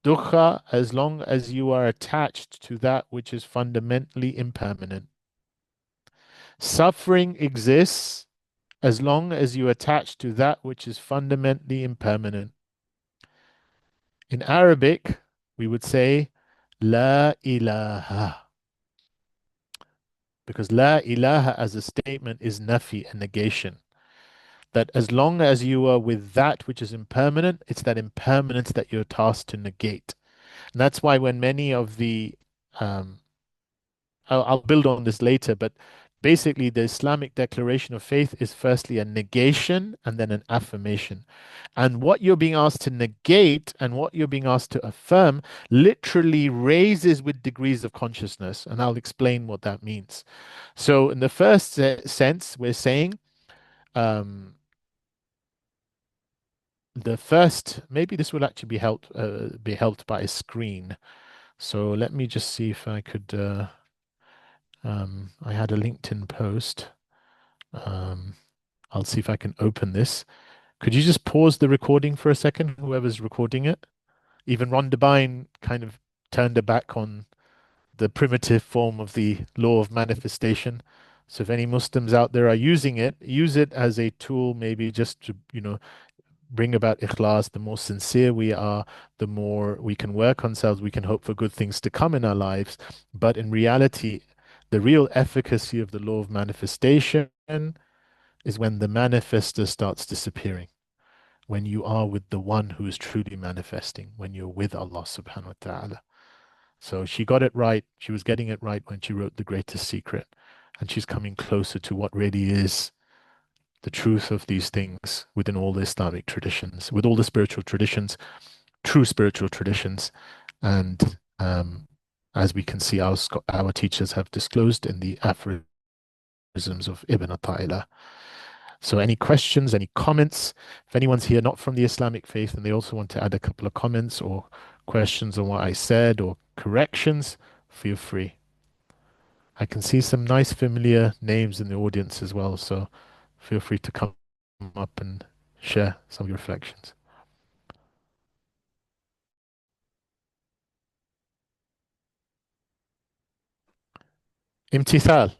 dukkha, as long as you are attached to that which is fundamentally impermanent. Suffering exists as long as you attach to that which is fundamentally impermanent. In Arabic, we would say La ilaha, because La ilaha as a statement is nafi, a negation. That as long as you are with that which is impermanent, it's that impermanence that you're tasked to negate. And that's why when many of the um, I'll build on this later, but basically, the Islamic declaration of faith is firstly a negation and then an affirmation. And what you're being asked to negate and what you're being asked to affirm literally raises with degrees of consciousness. And I'll explain what that means. So, in the first sense, we're saying the first, maybe this will actually be helped by a screen. So, let me just see if I could. I had a LinkedIn post. Um, I'll see if I can open this. Could you just pause the recording for a second, whoever's recording it? Even Rhonda Byrne kind of turned her back on the primitive form of the law of manifestation. So if any Muslims out there are using it, use it as a tool, maybe just to, bring about ikhlas. The more sincere we are, the more we can work on ourselves, we can hope for good things to come in our lives. But in reality, the real efficacy of the law of manifestation is when the manifester starts disappearing, when you are with the one who is truly manifesting, when you're with Allah subhanahu wa ta'ala. So she got it right. She was getting it right when she wrote The Greatest Secret. And she's coming closer to what really is the truth of these things within all the Islamic traditions, with all the spiritual traditions, true spiritual traditions. And as we can see, our teachers have disclosed in the aphorisms of Ibn Atta'illah. So, any questions, any comments? If anyone's here not from the Islamic faith and they also want to add a couple of comments or questions on what I said or corrections, feel free. I can see some nice familiar names in the audience as well, so feel free to come up and share some of your reflections. Imtithal,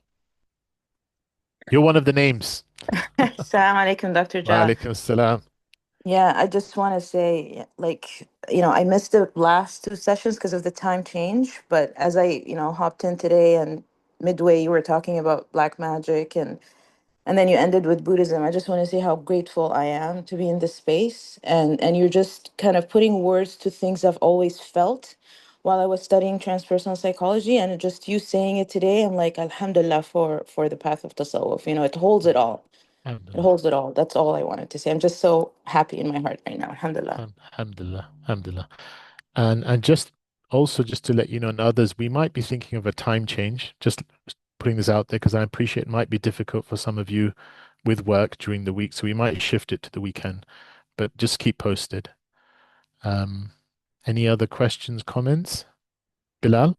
you're one of the names.
Assalamu alaikum, Dr.
Wa
Jha.
alaikum salam.
Yeah, I just want to say, I missed the last two sessions because of the time change. But as I, hopped in today and midway, you were talking about black magic and then you ended with Buddhism. I just want to say how grateful I am to be in this space. And you're just kind of putting words to things I've always felt while I was studying transpersonal psychology. And just you saying it today, I'm like, Alhamdulillah for the path of tasawwuf. It holds it all. It
Alhamdulillah.
holds it all. That's all I wanted to say. I'm just so happy in my heart right now. Alhamdulillah.
Alhamdulillah. Alhamdulillah. And just also just to let you know and others, we might be thinking of a time change. Just putting this out there because I appreciate it might be difficult for some of you with work during the week, so we might shift it to the weekend. But just keep posted. Um, any other questions, comments? Bilal?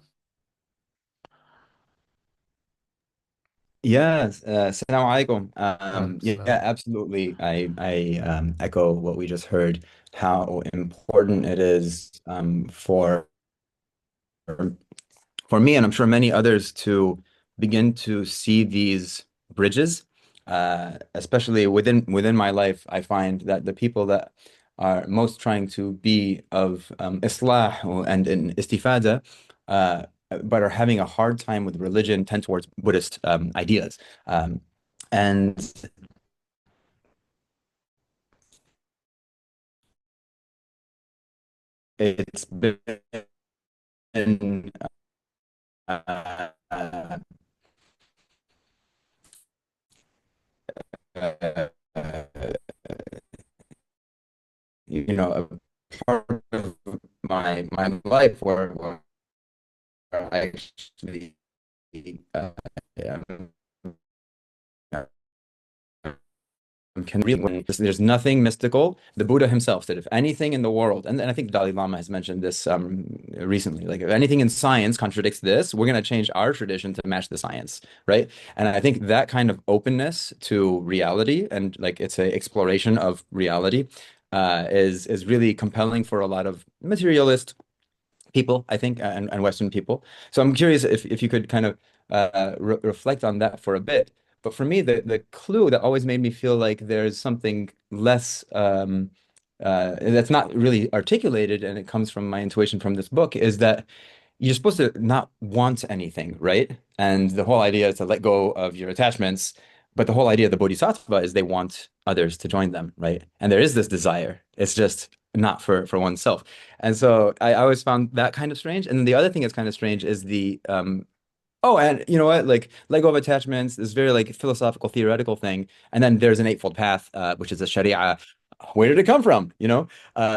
Yes, Assalamu alaikum.
Alaikum
Yeah,
salam.
absolutely. I echo what we just heard, how important it is for me, and I'm sure many others, to begin to see these bridges. Especially within my life, I find that the people that are most trying to be of islah and in istifada, but are having a hard time with religion, tend towards Buddhist ideas. And it's been uh, uh, uh, a part of my life where I actually um, can really, when there's nothing mystical. The Buddha himself said, if anything in the world, and I think Dalai Lama has mentioned this recently, like if anything in science contradicts this, we're going to change our tradition to match the science, right? And I think that kind of openness to reality, and like it's a exploration of reality, is really compelling for a lot of materialist people, I think, and Western people. So I'm curious if you could kind of reflect on that for a bit. But for me, the clue that always made me feel like there's something less that's not really articulated, and it comes from my intuition from this book, is that you're supposed to not want anything, right? And the whole idea is to let go of your attachments. But the whole idea of the bodhisattva is they want others to join them, right? And there is this desire. It's just not for oneself. And so I always found that kind of strange. And then the other thing that's kind of strange is the oh, and you know what? Like Lego of attachments, this very like philosophical, theoretical thing, and then there's an eightfold path, which is a Sharia. Where did it come from? You know?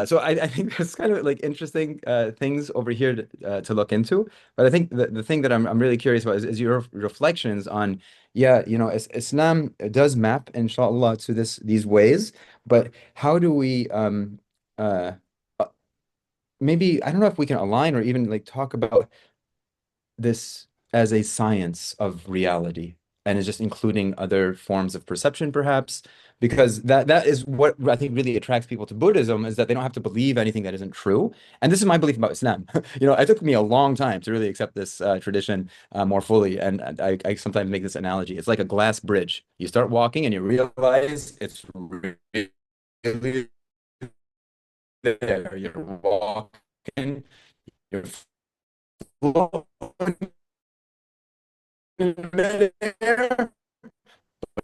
So I think there's kind of like interesting things over here to look into. But I think the thing that I'm really curious about is your reflections on, yeah, you know, Islam does map, inshallah, to these ways, but how do we uh uh, maybe I don't know if we can align or even like talk about this as a science of reality and is just including other forms of perception, perhaps, because that is what I think really attracts people to Buddhism is that they don't have to believe anything that isn't true. And this is my belief about Islam. You know, it took me a long time to really accept this tradition more fully. And I sometimes make this analogy. It's like a glass bridge. You start walking and you realize it's really there. You're walking, you're floating in midair,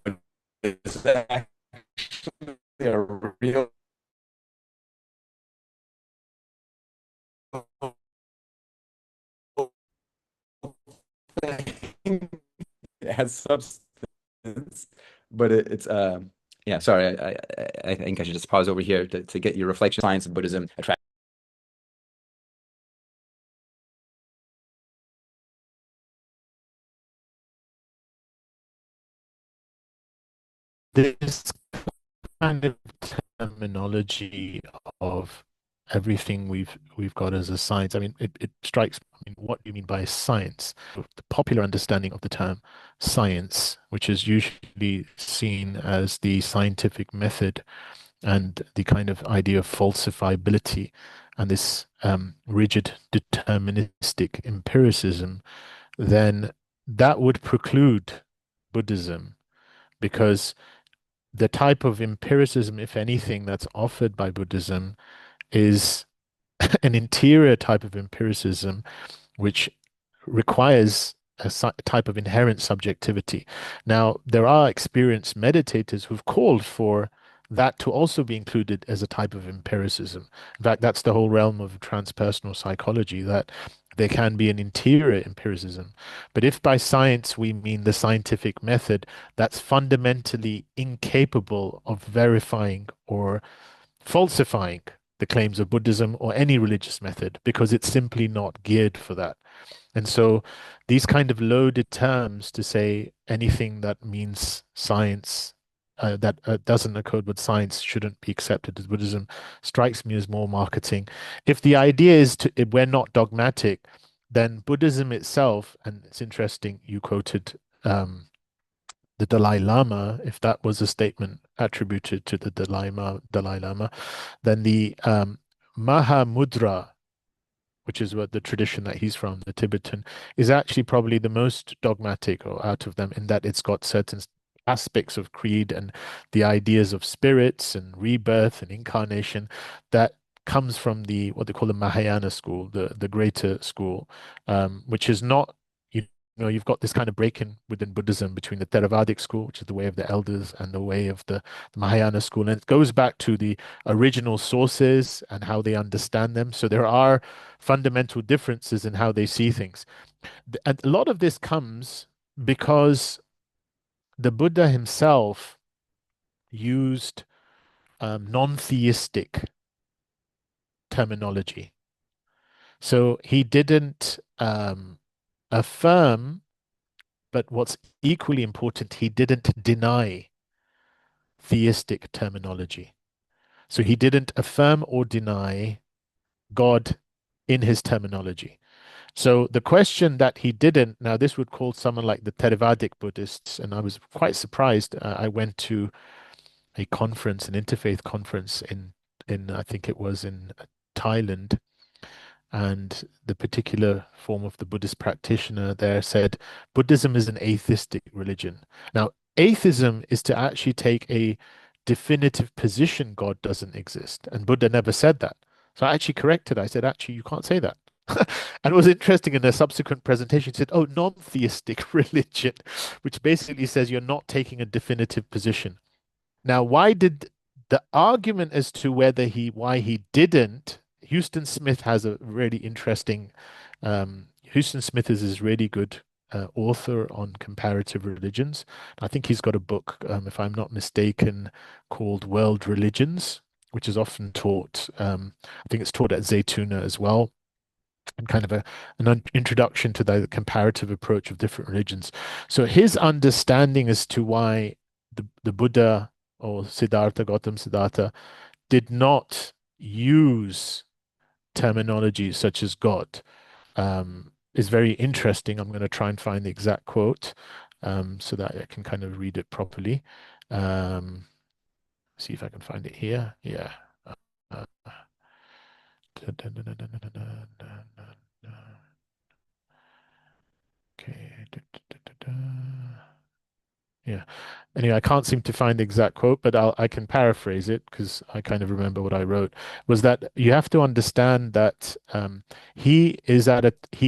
but it's actually a real thing. It has substance, but it's yeah, sorry, I think I should just pause over here to get your reflection. Science of Buddhism attract.
This kind of terminology of everything we've got as a science. I mean, it strikes. I mean, what do you mean by science? The popular understanding of the term science, which is usually seen as the scientific method and the kind of idea of falsifiability and this rigid deterministic empiricism, then that would preclude Buddhism because the type of empiricism, if anything, that's offered by Buddhism is an interior type of empiricism, which requires a type of inherent subjectivity. Now, there are experienced meditators who've called for that to also be included as a type of empiricism. In fact, that's the whole realm of transpersonal psychology, that there can be an interior empiricism. But if by science we mean the scientific method, that's fundamentally incapable of verifying or falsifying the claims of Buddhism or any religious method because it's simply not geared for that. And so these kind of loaded terms to say anything that means science, that doesn't accode with science shouldn't be accepted as Buddhism strikes me as more marketing. If the idea is if we're not dogmatic, then Buddhism itself, and it's interesting, you quoted the Dalai Lama, if that was a statement attributed to the Dalai Lama, then the Mahamudra, which is what the tradition that he's from, the Tibetan, is actually probably the most dogmatic or out of them in that it's got certain aspects of creed and the ideas of spirits and rebirth and incarnation that comes from the what they call the Mahayana school, the greater school, which is not you know, you've got this kind of break-in within Buddhism between the Theravadic school, which is the way of the elders, and the way of the Mahayana school. And it goes back to the original sources and how they understand them. So there are fundamental differences in how they see things. And a lot of this comes because the Buddha himself used non-theistic terminology. So he didn't affirm, but what's equally important, he didn't deny theistic terminology. So he didn't affirm or deny God in his terminology. So the question that he didn't, now this would call someone like the Theravadic Buddhists, and I was quite surprised. I went to a conference, an interfaith conference in I think it was in Thailand, and the particular form of the Buddhist practitioner there said Buddhism is an atheistic religion. Now, atheism is to actually take a definitive position God doesn't exist, and Buddha never said that. So I actually corrected. I said, actually, you can't say that. And it was interesting in a subsequent presentation, he said, oh, non-theistic religion, which basically says you're not taking a definitive position. Now, why did the argument as to why he didn't, Houston Smith has a really interesting, Houston Smith is this really good author on comparative religions. I think he's got a book, if I'm not mistaken, called World Religions, which is often taught, I think it's taught at Zaytuna as well, and kind of an introduction to the comparative approach of different religions. So his understanding as to why the Buddha or Siddhartha, Gautama Siddhartha, did not use terminology such as God is very interesting. I'm going to try and find the exact quote so that I can kind of read it properly. See if I can find it here. Yeah. Uh, Okay. Yeah. Anyway, I can't seem to find the exact quote, but I can paraphrase it because I kind of remember what I wrote. Was that you have to understand that he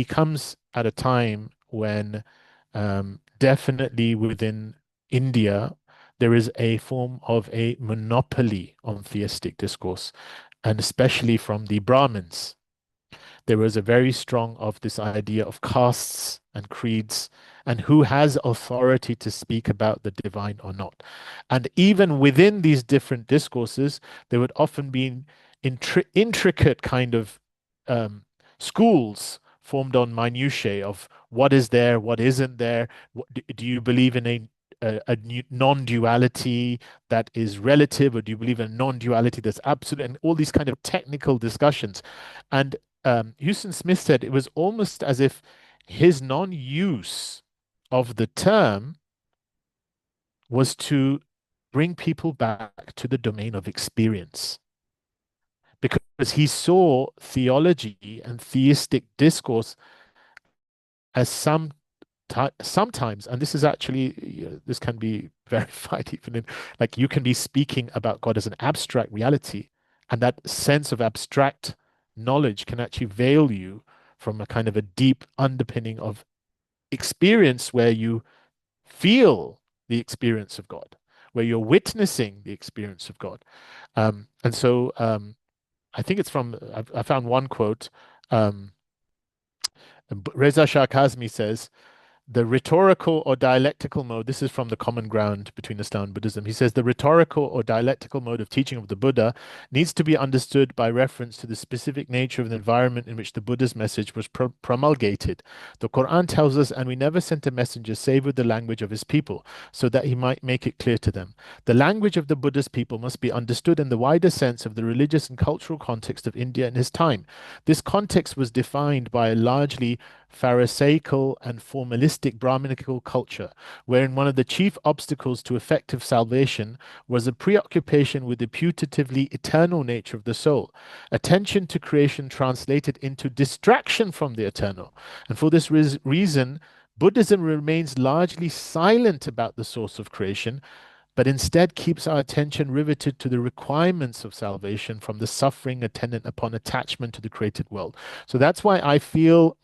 comes at a time when definitely within India there is a form of a monopoly on theistic discourse, and especially from the Brahmins there was a very strong of this idea of castes and creeds and who has authority to speak about the divine or not. And even within these different discourses, there would often be intricate kind of um, schools formed on minutiae of what is there, what isn't there. Do you believe in a non-duality that is relative, or do you believe in a non-duality that's absolute? And all these kind of technical discussions. And Houston Smith said it was almost as if his non-use of the term was to bring people back to the domain of experience. Because he saw theology and theistic discourse as sometimes, and this is actually, this can be verified even in, like you can be speaking about God as an abstract reality, and that sense of abstract knowledge can actually veil you from a kind of a deep underpinning of experience where you feel the experience of God, where you're witnessing the experience of God. And so I think it's from, I found one quote. Reza Shah Kazmi says, the rhetorical or dialectical mode, this is from the Common Ground Between Islam and Buddhism. He says the rhetorical or dialectical mode of teaching of the Buddha needs to be understood by reference to the specific nature of the environment in which the Buddha's message was promulgated. The Quran tells us, and we never sent a messenger save with the language of his people, so that he might make it clear to them. The language of the Buddha's people must be understood in the wider sense of the religious and cultural context of India in his time. This context was defined by a largely Pharisaical and formalistic Brahminical culture, wherein one of the chief obstacles to effective salvation was a preoccupation with the putatively eternal nature of the soul, attention to creation translated into distraction from the eternal. And for this reason, Buddhism remains largely silent about the source of creation, but instead keeps our attention riveted to the requirements of salvation from the suffering attendant upon attachment to the created world. So that's why I feel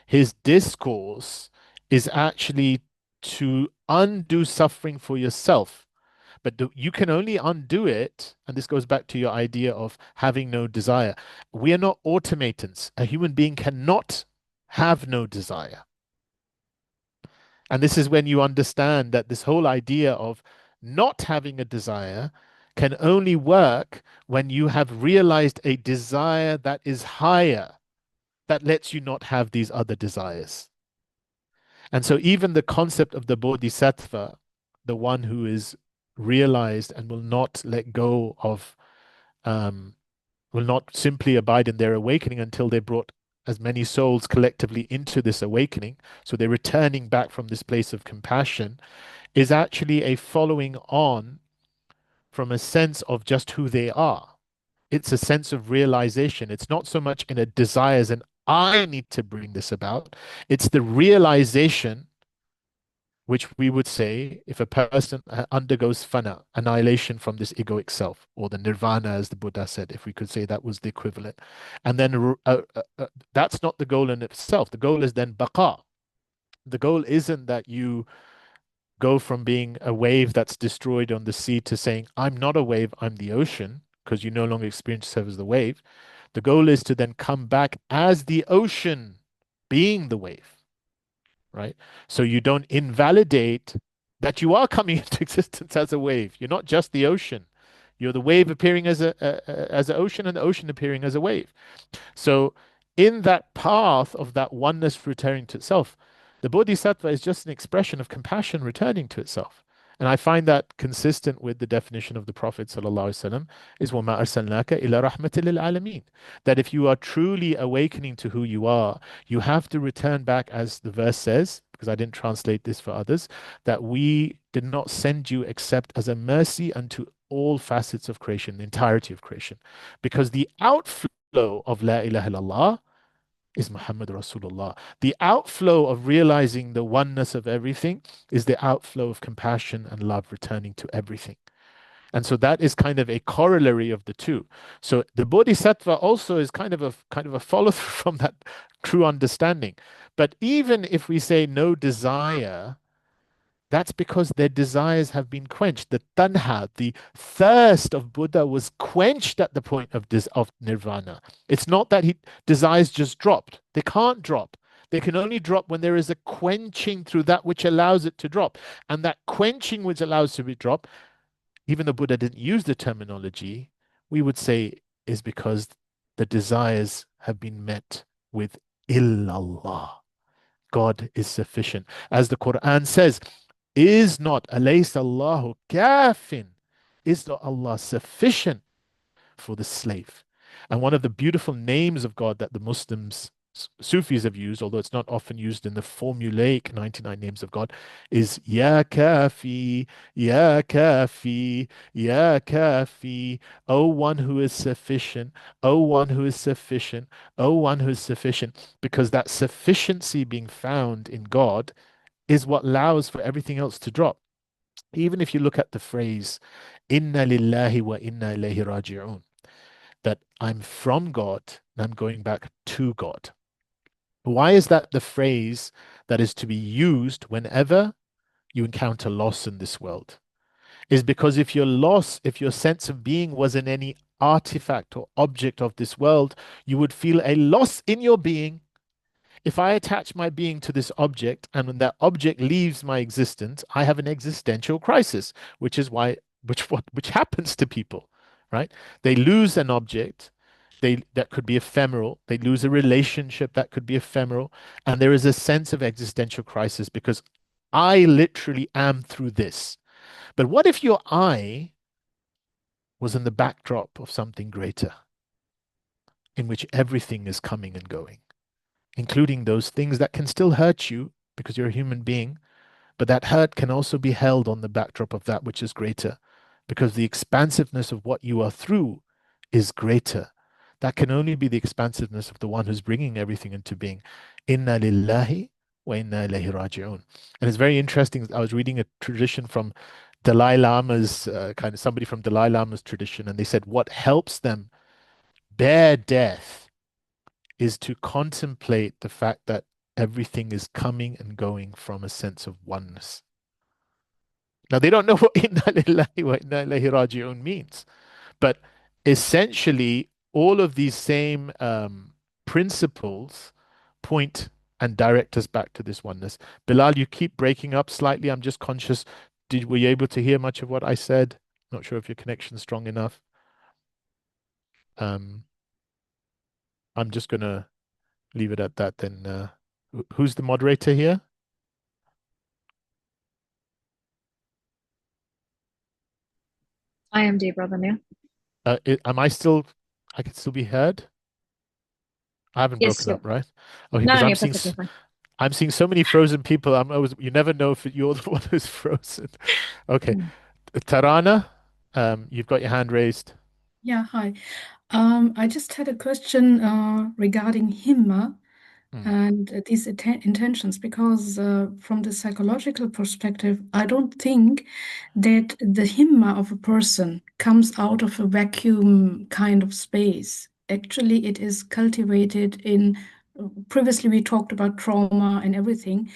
his discourse is actually to undo suffering for yourself. But you can only undo it, and this goes back to your idea of having no desire. We are not automatons. A human being cannot have no desire. And this is when you understand that this whole idea of not having a desire can only work when you have realized a desire that is higher, that lets you not have these other desires. And so even the concept of the bodhisattva, the one who is realized and will not let go of, will not simply abide in their awakening until they brought as many souls collectively into this awakening, so they're returning back from this place of compassion, is actually a following on from a sense of just who they are. It's a sense of realization. It's not so much in a desire as an I need to bring this about. It's the realization which we would say if a person undergoes fana, annihilation from this egoic self, or the nirvana, as the Buddha said, if we could say that was the equivalent. And then that's not the goal in itself. The goal is then baqa. The goal isn't that you go from being a wave that's destroyed on the sea to saying, I'm not a wave, I'm the ocean, because you no longer experience yourself as the wave. The goal is to then come back as the ocean, being the wave, right? So you don't invalidate that you are coming into existence as a wave. You're not just the ocean. You're the wave appearing as as an ocean, and the ocean appearing as a wave. So, in that path of that oneness returning to itself, the bodhisattva is just an expression of compassion returning to itself. And I find that consistent with the definition of the Prophet ﷺ is وَمَا أَرْسَلْنَاكَ إِلَّا رَحْمَةً لِلْعَالَمِينَ. That if you are truly awakening to who you are, you have to return back, as the verse says, because I didn't translate this for others, that we did not send you except as a mercy unto all facets of creation, the entirety of creation. Because the outflow of La ilaha illallah is Muhammad Rasulullah. The outflow of realizing the oneness of everything is the outflow of compassion and love returning to everything. And so that is kind of a corollary of the two. So the bodhisattva also is kind of a follow through from that true understanding. But even if we say no desire, that's because their desires have been quenched. The tanha, the thirst of Buddha, was quenched at the point of nirvana. It's not that desires just dropped. They can't drop. They can only drop when there is a quenching through that which allows it to drop. And that quenching which allows it to be dropped, even though Buddha didn't use the terminology, we would say is because the desires have been met with illallah. God is sufficient. As the Quran says, is not alaysa Allahu kafin? Is not Allah sufficient for the slave? And one of the beautiful names of God that the Muslims, Sufis have used, although it's not often used in the formulaic 99 names of God, is Ya Kafi, Ya Kafi, Ya Kafi, O one who is sufficient, O one who is sufficient, O one who is sufficient, because that sufficiency being found in God is what allows for everything else to drop. Even if you look at the phrase, Inna lillahi wa inna ilayhi raji'un, that I'm from God and I'm going back to God. Why is that the phrase that is to be used whenever you encounter loss in this world? Is because if your loss, if your sense of being was in any artifact or object of this world, you would feel a loss in your being. If I attach my being to this object and when that object leaves my existence, I have an existential crisis, which is why, which happens to people, right? They lose an object, that could be ephemeral. They lose a relationship that could be ephemeral, and there is a sense of existential crisis because I literally am through this. But what if your I was in the backdrop of something greater, in which everything is coming and going, including those things that can still hurt you because you're a human being, but that hurt can also be held on the backdrop of that which is greater, because the expansiveness of what you are through is greater. That can only be the expansiveness of the one who's bringing everything into being. Inna lillahi wa inna ilayhi raji'un. And it's very interesting. I was reading a tradition from Dalai Lama's, kind of somebody from Dalai Lama's tradition, and they said what helps them bear death is to contemplate the fact that everything is coming and going from a sense of oneness. Now, they don't know what inna lillahi wa inna ilayhi raji'un means, but essentially, all of these same principles point and direct us back to this oneness. Bilal, you keep breaking up slightly. I'm just conscious. Were you able to hear much of what I said? Not sure if your connection's strong enough. I'm just going to leave it at that then. Who's the moderator here?
I am deep, brother Neil.
Am I still, I can still be heard? I haven't
Yes,
broken
yeah.
up, right? Okay,
No,
because
no, you're perfectly fine.
I'm seeing so many frozen people. You never know if you're the one who's frozen. Okay.
Mm.
Tarana, you've got your hand raised.
Yeah, hi. I just had a question regarding himma.
Mm.
and these intentions, because from the psychological perspective, I don't think that the himma of a person comes out of a vacuum kind of space. Actually, it is cultivated in, previously we talked about trauma and everything.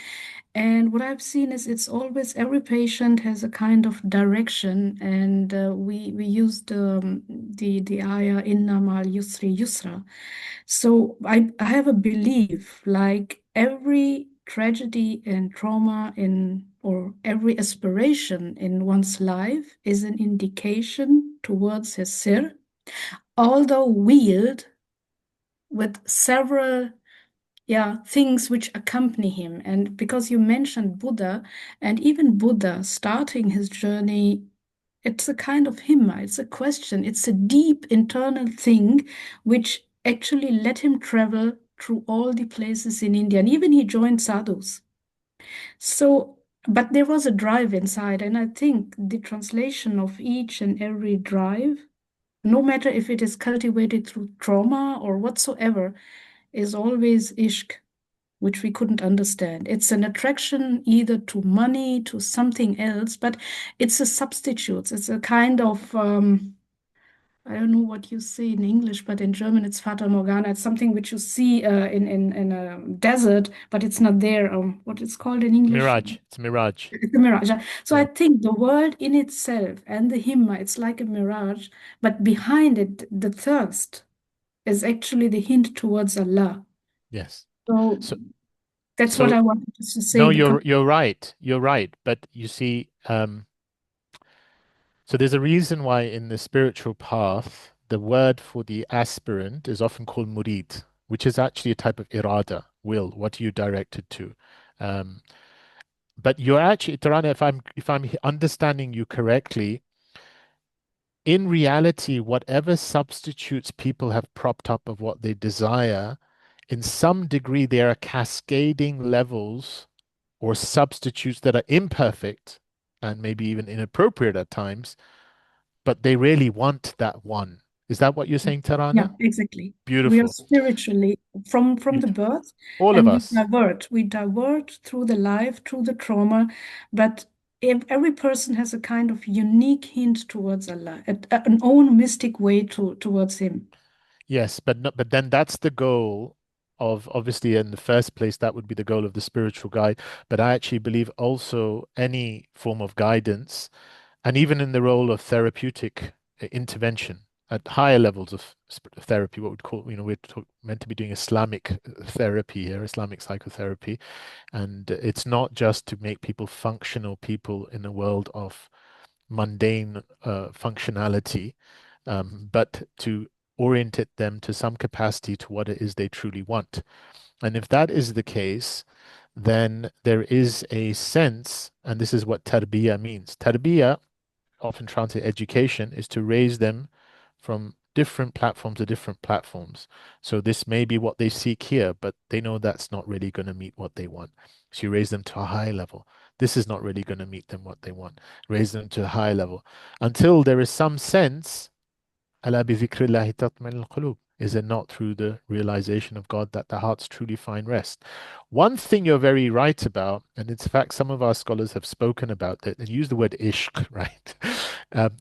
And what I've seen is it's always every patient has a kind of direction, and we used the ayah inna mal yusri yusra. So I have a belief like every tragedy and trauma in or every aspiration in one's life is an indication towards his sir, although veiled with several things which accompany him. And because you mentioned Buddha, and even Buddha starting his journey, it's a kind of himma, it's a question, it's a deep internal thing which actually let him travel through all the places in India. And even he joined sadhus. So, but there was a drive inside, and I think the translation of each and every drive, no matter if it is cultivated through trauma or whatsoever, is always ishq, which we couldn't understand. It's an attraction either to money, to something else, but it's a substitute. It's a kind of, I don't know what you say in English, but in German it's Fata Morgana. It's something which you see in a desert, but it's not there. What it's called in English?
Mirage. It's a mirage.
It's a mirage. So I
Yeah.
think the world in itself and the himma, it's like a mirage, but behind it, the thirst is actually the hint towards Allah.
Yes.
So
So
that's what
so
I wanted to say
no,
because
you're right. You're right. But you see, so there's a reason why in the spiritual path, the word for the aspirant is often called murid, which is actually a type of irada, will, what are you directed to? Um, but you're actually, Tarana, if I'm understanding you correctly, in reality, whatever substitutes people have propped up of what they desire, in some degree, there are cascading levels or substitutes that are imperfect and maybe even inappropriate at times, but they really want that one. Is that what you're saying,
yeah,
Tarana?
exactly. We are
Beautiful.
spiritually from the
Beautiful.
birth,
All of
and
us.
we divert through the life, through the trauma, but if every person has a kind of unique hint towards Allah, an own mystic way towards Him.
Yes, but no, but then that's the goal of obviously in the first place that would be the goal of the spiritual guide. But I actually believe also any form of guidance and even in the role of therapeutic intervention at higher levels of therapy, what we'd call, meant to be doing Islamic therapy here, Islamic psychotherapy. And it's not just to make people functional people in a world of mundane functionality, but to orientate them to some capacity to what it is they truly want. And if that is the case, then there is a sense, and this is what tarbiyah means. Tarbiyah, often translated education, is to raise them from different platforms to different platforms. So this may be what they seek here, but they know that's not really going to meet what they want. So you raise them to a high level. This is not really going to meet them what they want. Raise them to a high level until there is some sense ألا بذكر الله تطمئن القلوب. Is it not through the realization of God that the hearts truly find rest? One thing you're very right about, and in fact, some of our scholars have spoken about that and use the word ishq, right?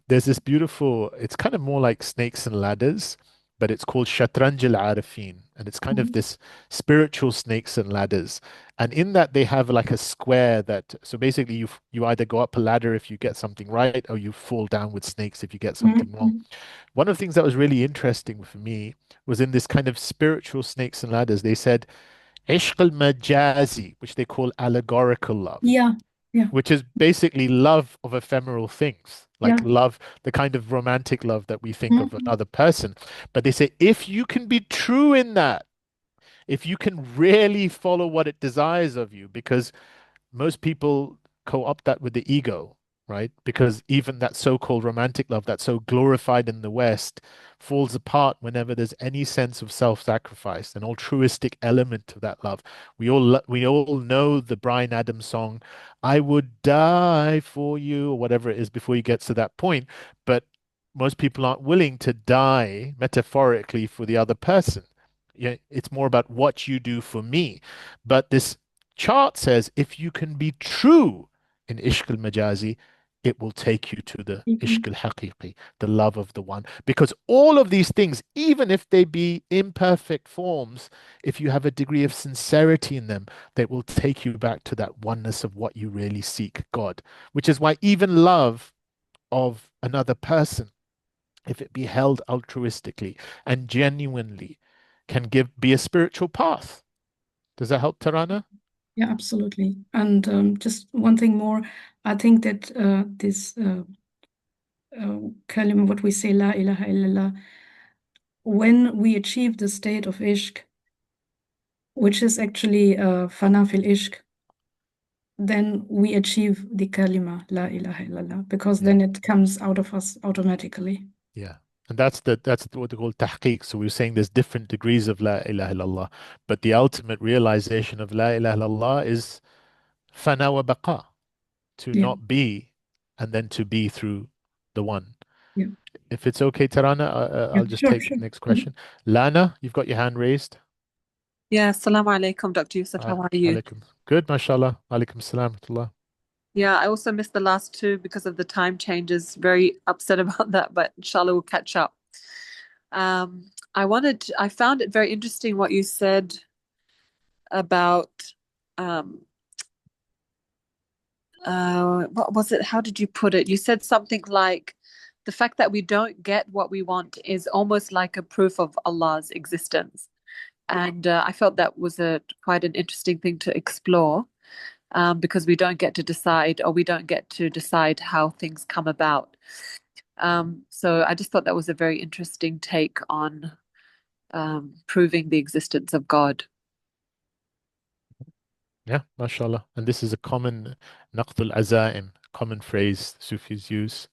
There's this beautiful, it's kind of more like snakes and ladders, but it's called Shatranj al-Arifin. And it's kind of
Mhm.
this spiritual snakes and ladders. And in that, they have like a square that, so basically, you either go up a ladder if you get something right, or you fall down with snakes if you get something wrong.
Mhm.
One of the things that was really interesting for me was in this kind of spiritual snakes and ladders, they said ishq al-majazi, which they call allegorical love,
Yeah, yeah,
which is basically love of ephemeral things, like
yeah.
love, the kind of romantic love that we think of
Mhm.
another person. But they say if you can be true in that, if you can really follow what it desires of you, because most people co-opt that with the ego, right? Because even that so-called romantic love that's so glorified in the West falls apart whenever there's any sense of self-sacrifice, an altruistic element to that love. We all know the Bryan Adams song, "I would die for you," or whatever it is before he gets to that point. But most people aren't willing to die metaphorically for the other person. Yeah, it's more about what you do for me. But this chart says if you can be true in ishq al-majazi, it will take you to the ishq
Mhm.
al-haqiqi, the love of the one. Because all of these things, even if they be imperfect forms, if you have a degree of sincerity in them, they will take you back to that oneness of what you really seek, God. Which is why even love of another person, if it be held altruistically and genuinely, can be a spiritual path. Does that help, Tarana?
Yeah, absolutely. And just one thing more, I think that this kalima, what we say, La ilaha illallah, when we achieve the state of ishq, which is actually fana fil ishq, then we achieve the kalima, La ilaha illallah, because
Yeah.
then it comes out of us automatically.
Yeah. And that's what they call tahqiq. So we were saying there's different degrees of La ilaha illallah, but the ultimate realization of La ilaha illallah is fana wa baqa, to
Yeah,
not be and then to be through the one.
yeah,
If it's okay, Tarana,
yeah,
I'll just
sure,
take
sure.
the next question. Lana, you've got your hand raised.
Yeah, Assalamu alaikum, Dr. Yusuf. How are you?
Alaikum. Good, mashallah. Alaikum salam.
Yeah, I also missed the last two because of the time changes. Very upset about that, but inshallah we'll catch up. I found it very interesting what you said about um what was it? How did you put it? You said something like the fact that we don't get what we want is almost like a proof of Allah's existence. And I felt that was quite an interesting thing to explore. Because we don't get to decide, or we don't get to decide how things come about. So I just thought that was a very interesting take on proving the existence of God.
Yeah, mashallah. And this is a common naqd al-azaim, common phrase Sufis use.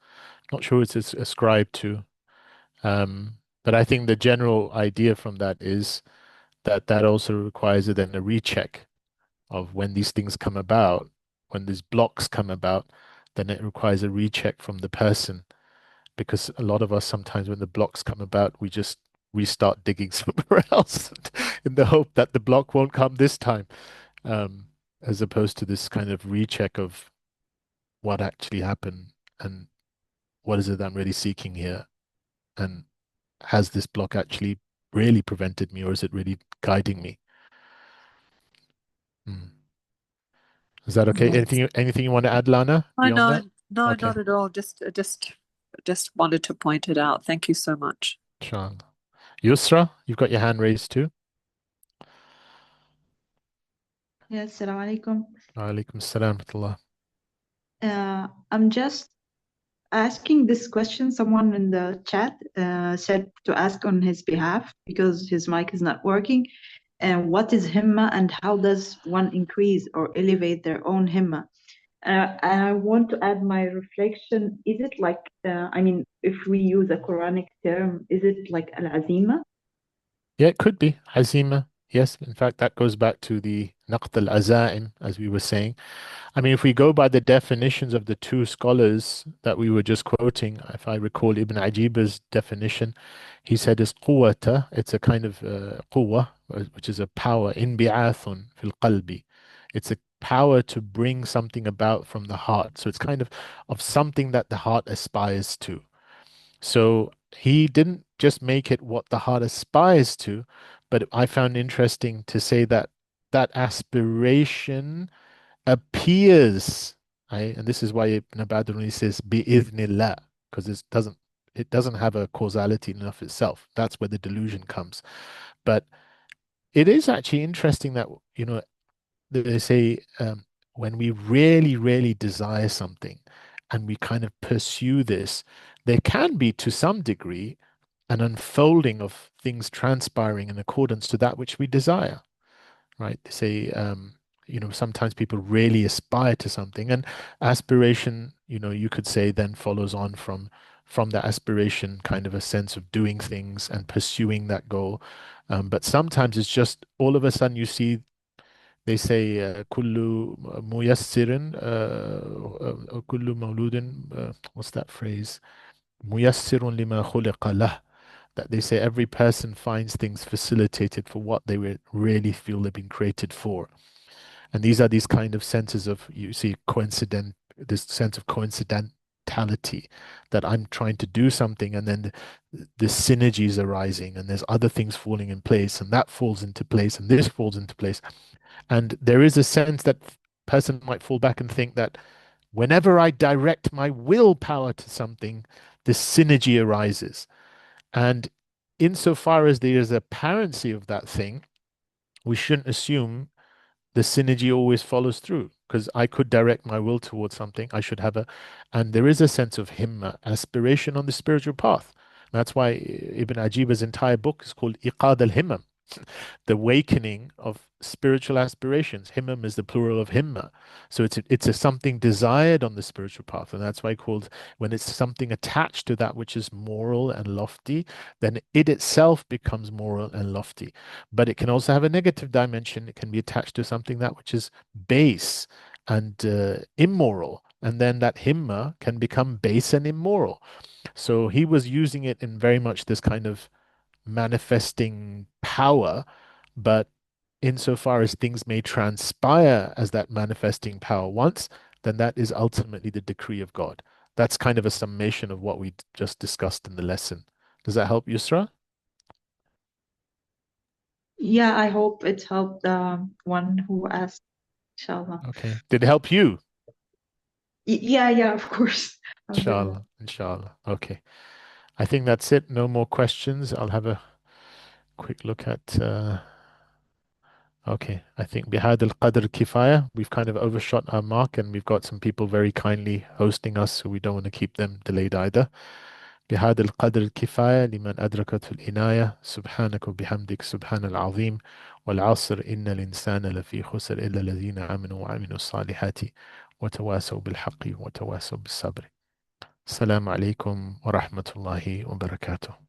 Not sure it's ascribed to. But I think the general idea from that is that that also requires then a recheck of when these things come about, when these blocks come about, then it requires a recheck from the person. Because a lot of us sometimes when the blocks come about, we just restart digging somewhere else in the hope that the block won't come this time. As opposed to this kind of recheck of what actually happened and what is it I'm really seeking here, and has this block actually really prevented me, or is it really guiding me? Mm. Is that okay? Anything you want to add, Lana,
Oh
beyond
no,
that?
no,
Okay,
not at all. Just wanted to point it out. Thank you so much.
Sean. Yusra, you've got your hand raised too.
Yes, Assalamu alaikum.
Alaikum salam wa
I'm just asking this question. Someone in the chat said to ask on his behalf because his mic is not working. And what is himma and how does one increase or elevate their own himma? And I want to add my reflection. Is it like, I mean, if we use a Quranic term, is it like al-azima?
Yeah, it could be Hazima. Yes, in fact, that goes back to the Naqd al-Azaim, as we were saying. I mean, if we go by the definitions of the two scholars that we were just quoting, if I recall Ibn Ajib's definition, he said is quwwata, it's a kind of quwwa, which is a power, inbi'athun fil qalbi. It's a power to bring something about from the heart. So it's kind of something that the heart aspires to. So he didn't just make it what the heart aspires to, but I found interesting to say that that aspiration appears, right? And this is why Ibn Badr says bi'idhnillah, because it doesn't have a causality in of itself. That's where the delusion comes. But it is actually interesting that they say when we really, really desire something and we kind of pursue this, there can be to some degree an unfolding of things transpiring in accordance to that which we desire, right? They say, sometimes people really aspire to something, and aspiration, you could say then follows on from that aspiration, kind of a sense of doing things and pursuing that goal. But sometimes it's just all of a sudden you see they say kullu muyassirin kullu mawludin what's that phrase? Muyassirun lima khuliqa lah. that they say every person finds things facilitated for what they really feel they've been created for. And these are these kind of senses of, you see, this sense of coincidentality, that I'm trying to do something and then the synergies arising and there's other things falling in place and that falls into place and this falls into place. And there is a sense that person might fall back and think that whenever I direct my willpower to something, this synergy arises. And insofar as there is apparency of that thing, we shouldn't assume the synergy always follows through, because I could direct my will towards something. I should have and there is a sense of himma, aspiration on the spiritual path. That's why Ibn Ajiba's entire book is called Iqad al-Himam, the awakening of spiritual aspirations. Himmam is the plural of himma. So it's a something desired on the spiritual path. And that's why called, when it's something attached to that which is moral and lofty, then it itself becomes moral and lofty. But it can also have a negative dimension. It can be attached to something that which is base and immoral. And then that himma can become base and immoral. So he was using it in very much this kind of manifesting power, but insofar as things may transpire as that manifesting power once, then that is ultimately the decree of God. That's kind of a summation of what we just discussed in the lesson. Does that help, Yusra?
Yeah, I hope it helped the one who asked, inshallah.
Okay. Did it help you?
Yeah, of course.
Inshallah, inshallah. Okay. I think that's it. No more questions. I'll have a quick look at okay, I think bihad al-qadr kifaya, we've kind of overshot our mark and we've got some people very kindly hosting us, so we don't want to keep them delayed either. بهذا القدر الكفاية لمن أدركته العناية سبحانك وبحمدك سبحان العظيم والعصر إن الإنسان لفي خسر إلا الذين آمنوا وعملوا الصالحات وتواصوا بالحق وتواصوا بالصبر. السلام عليكم ورحمة الله وبركاته.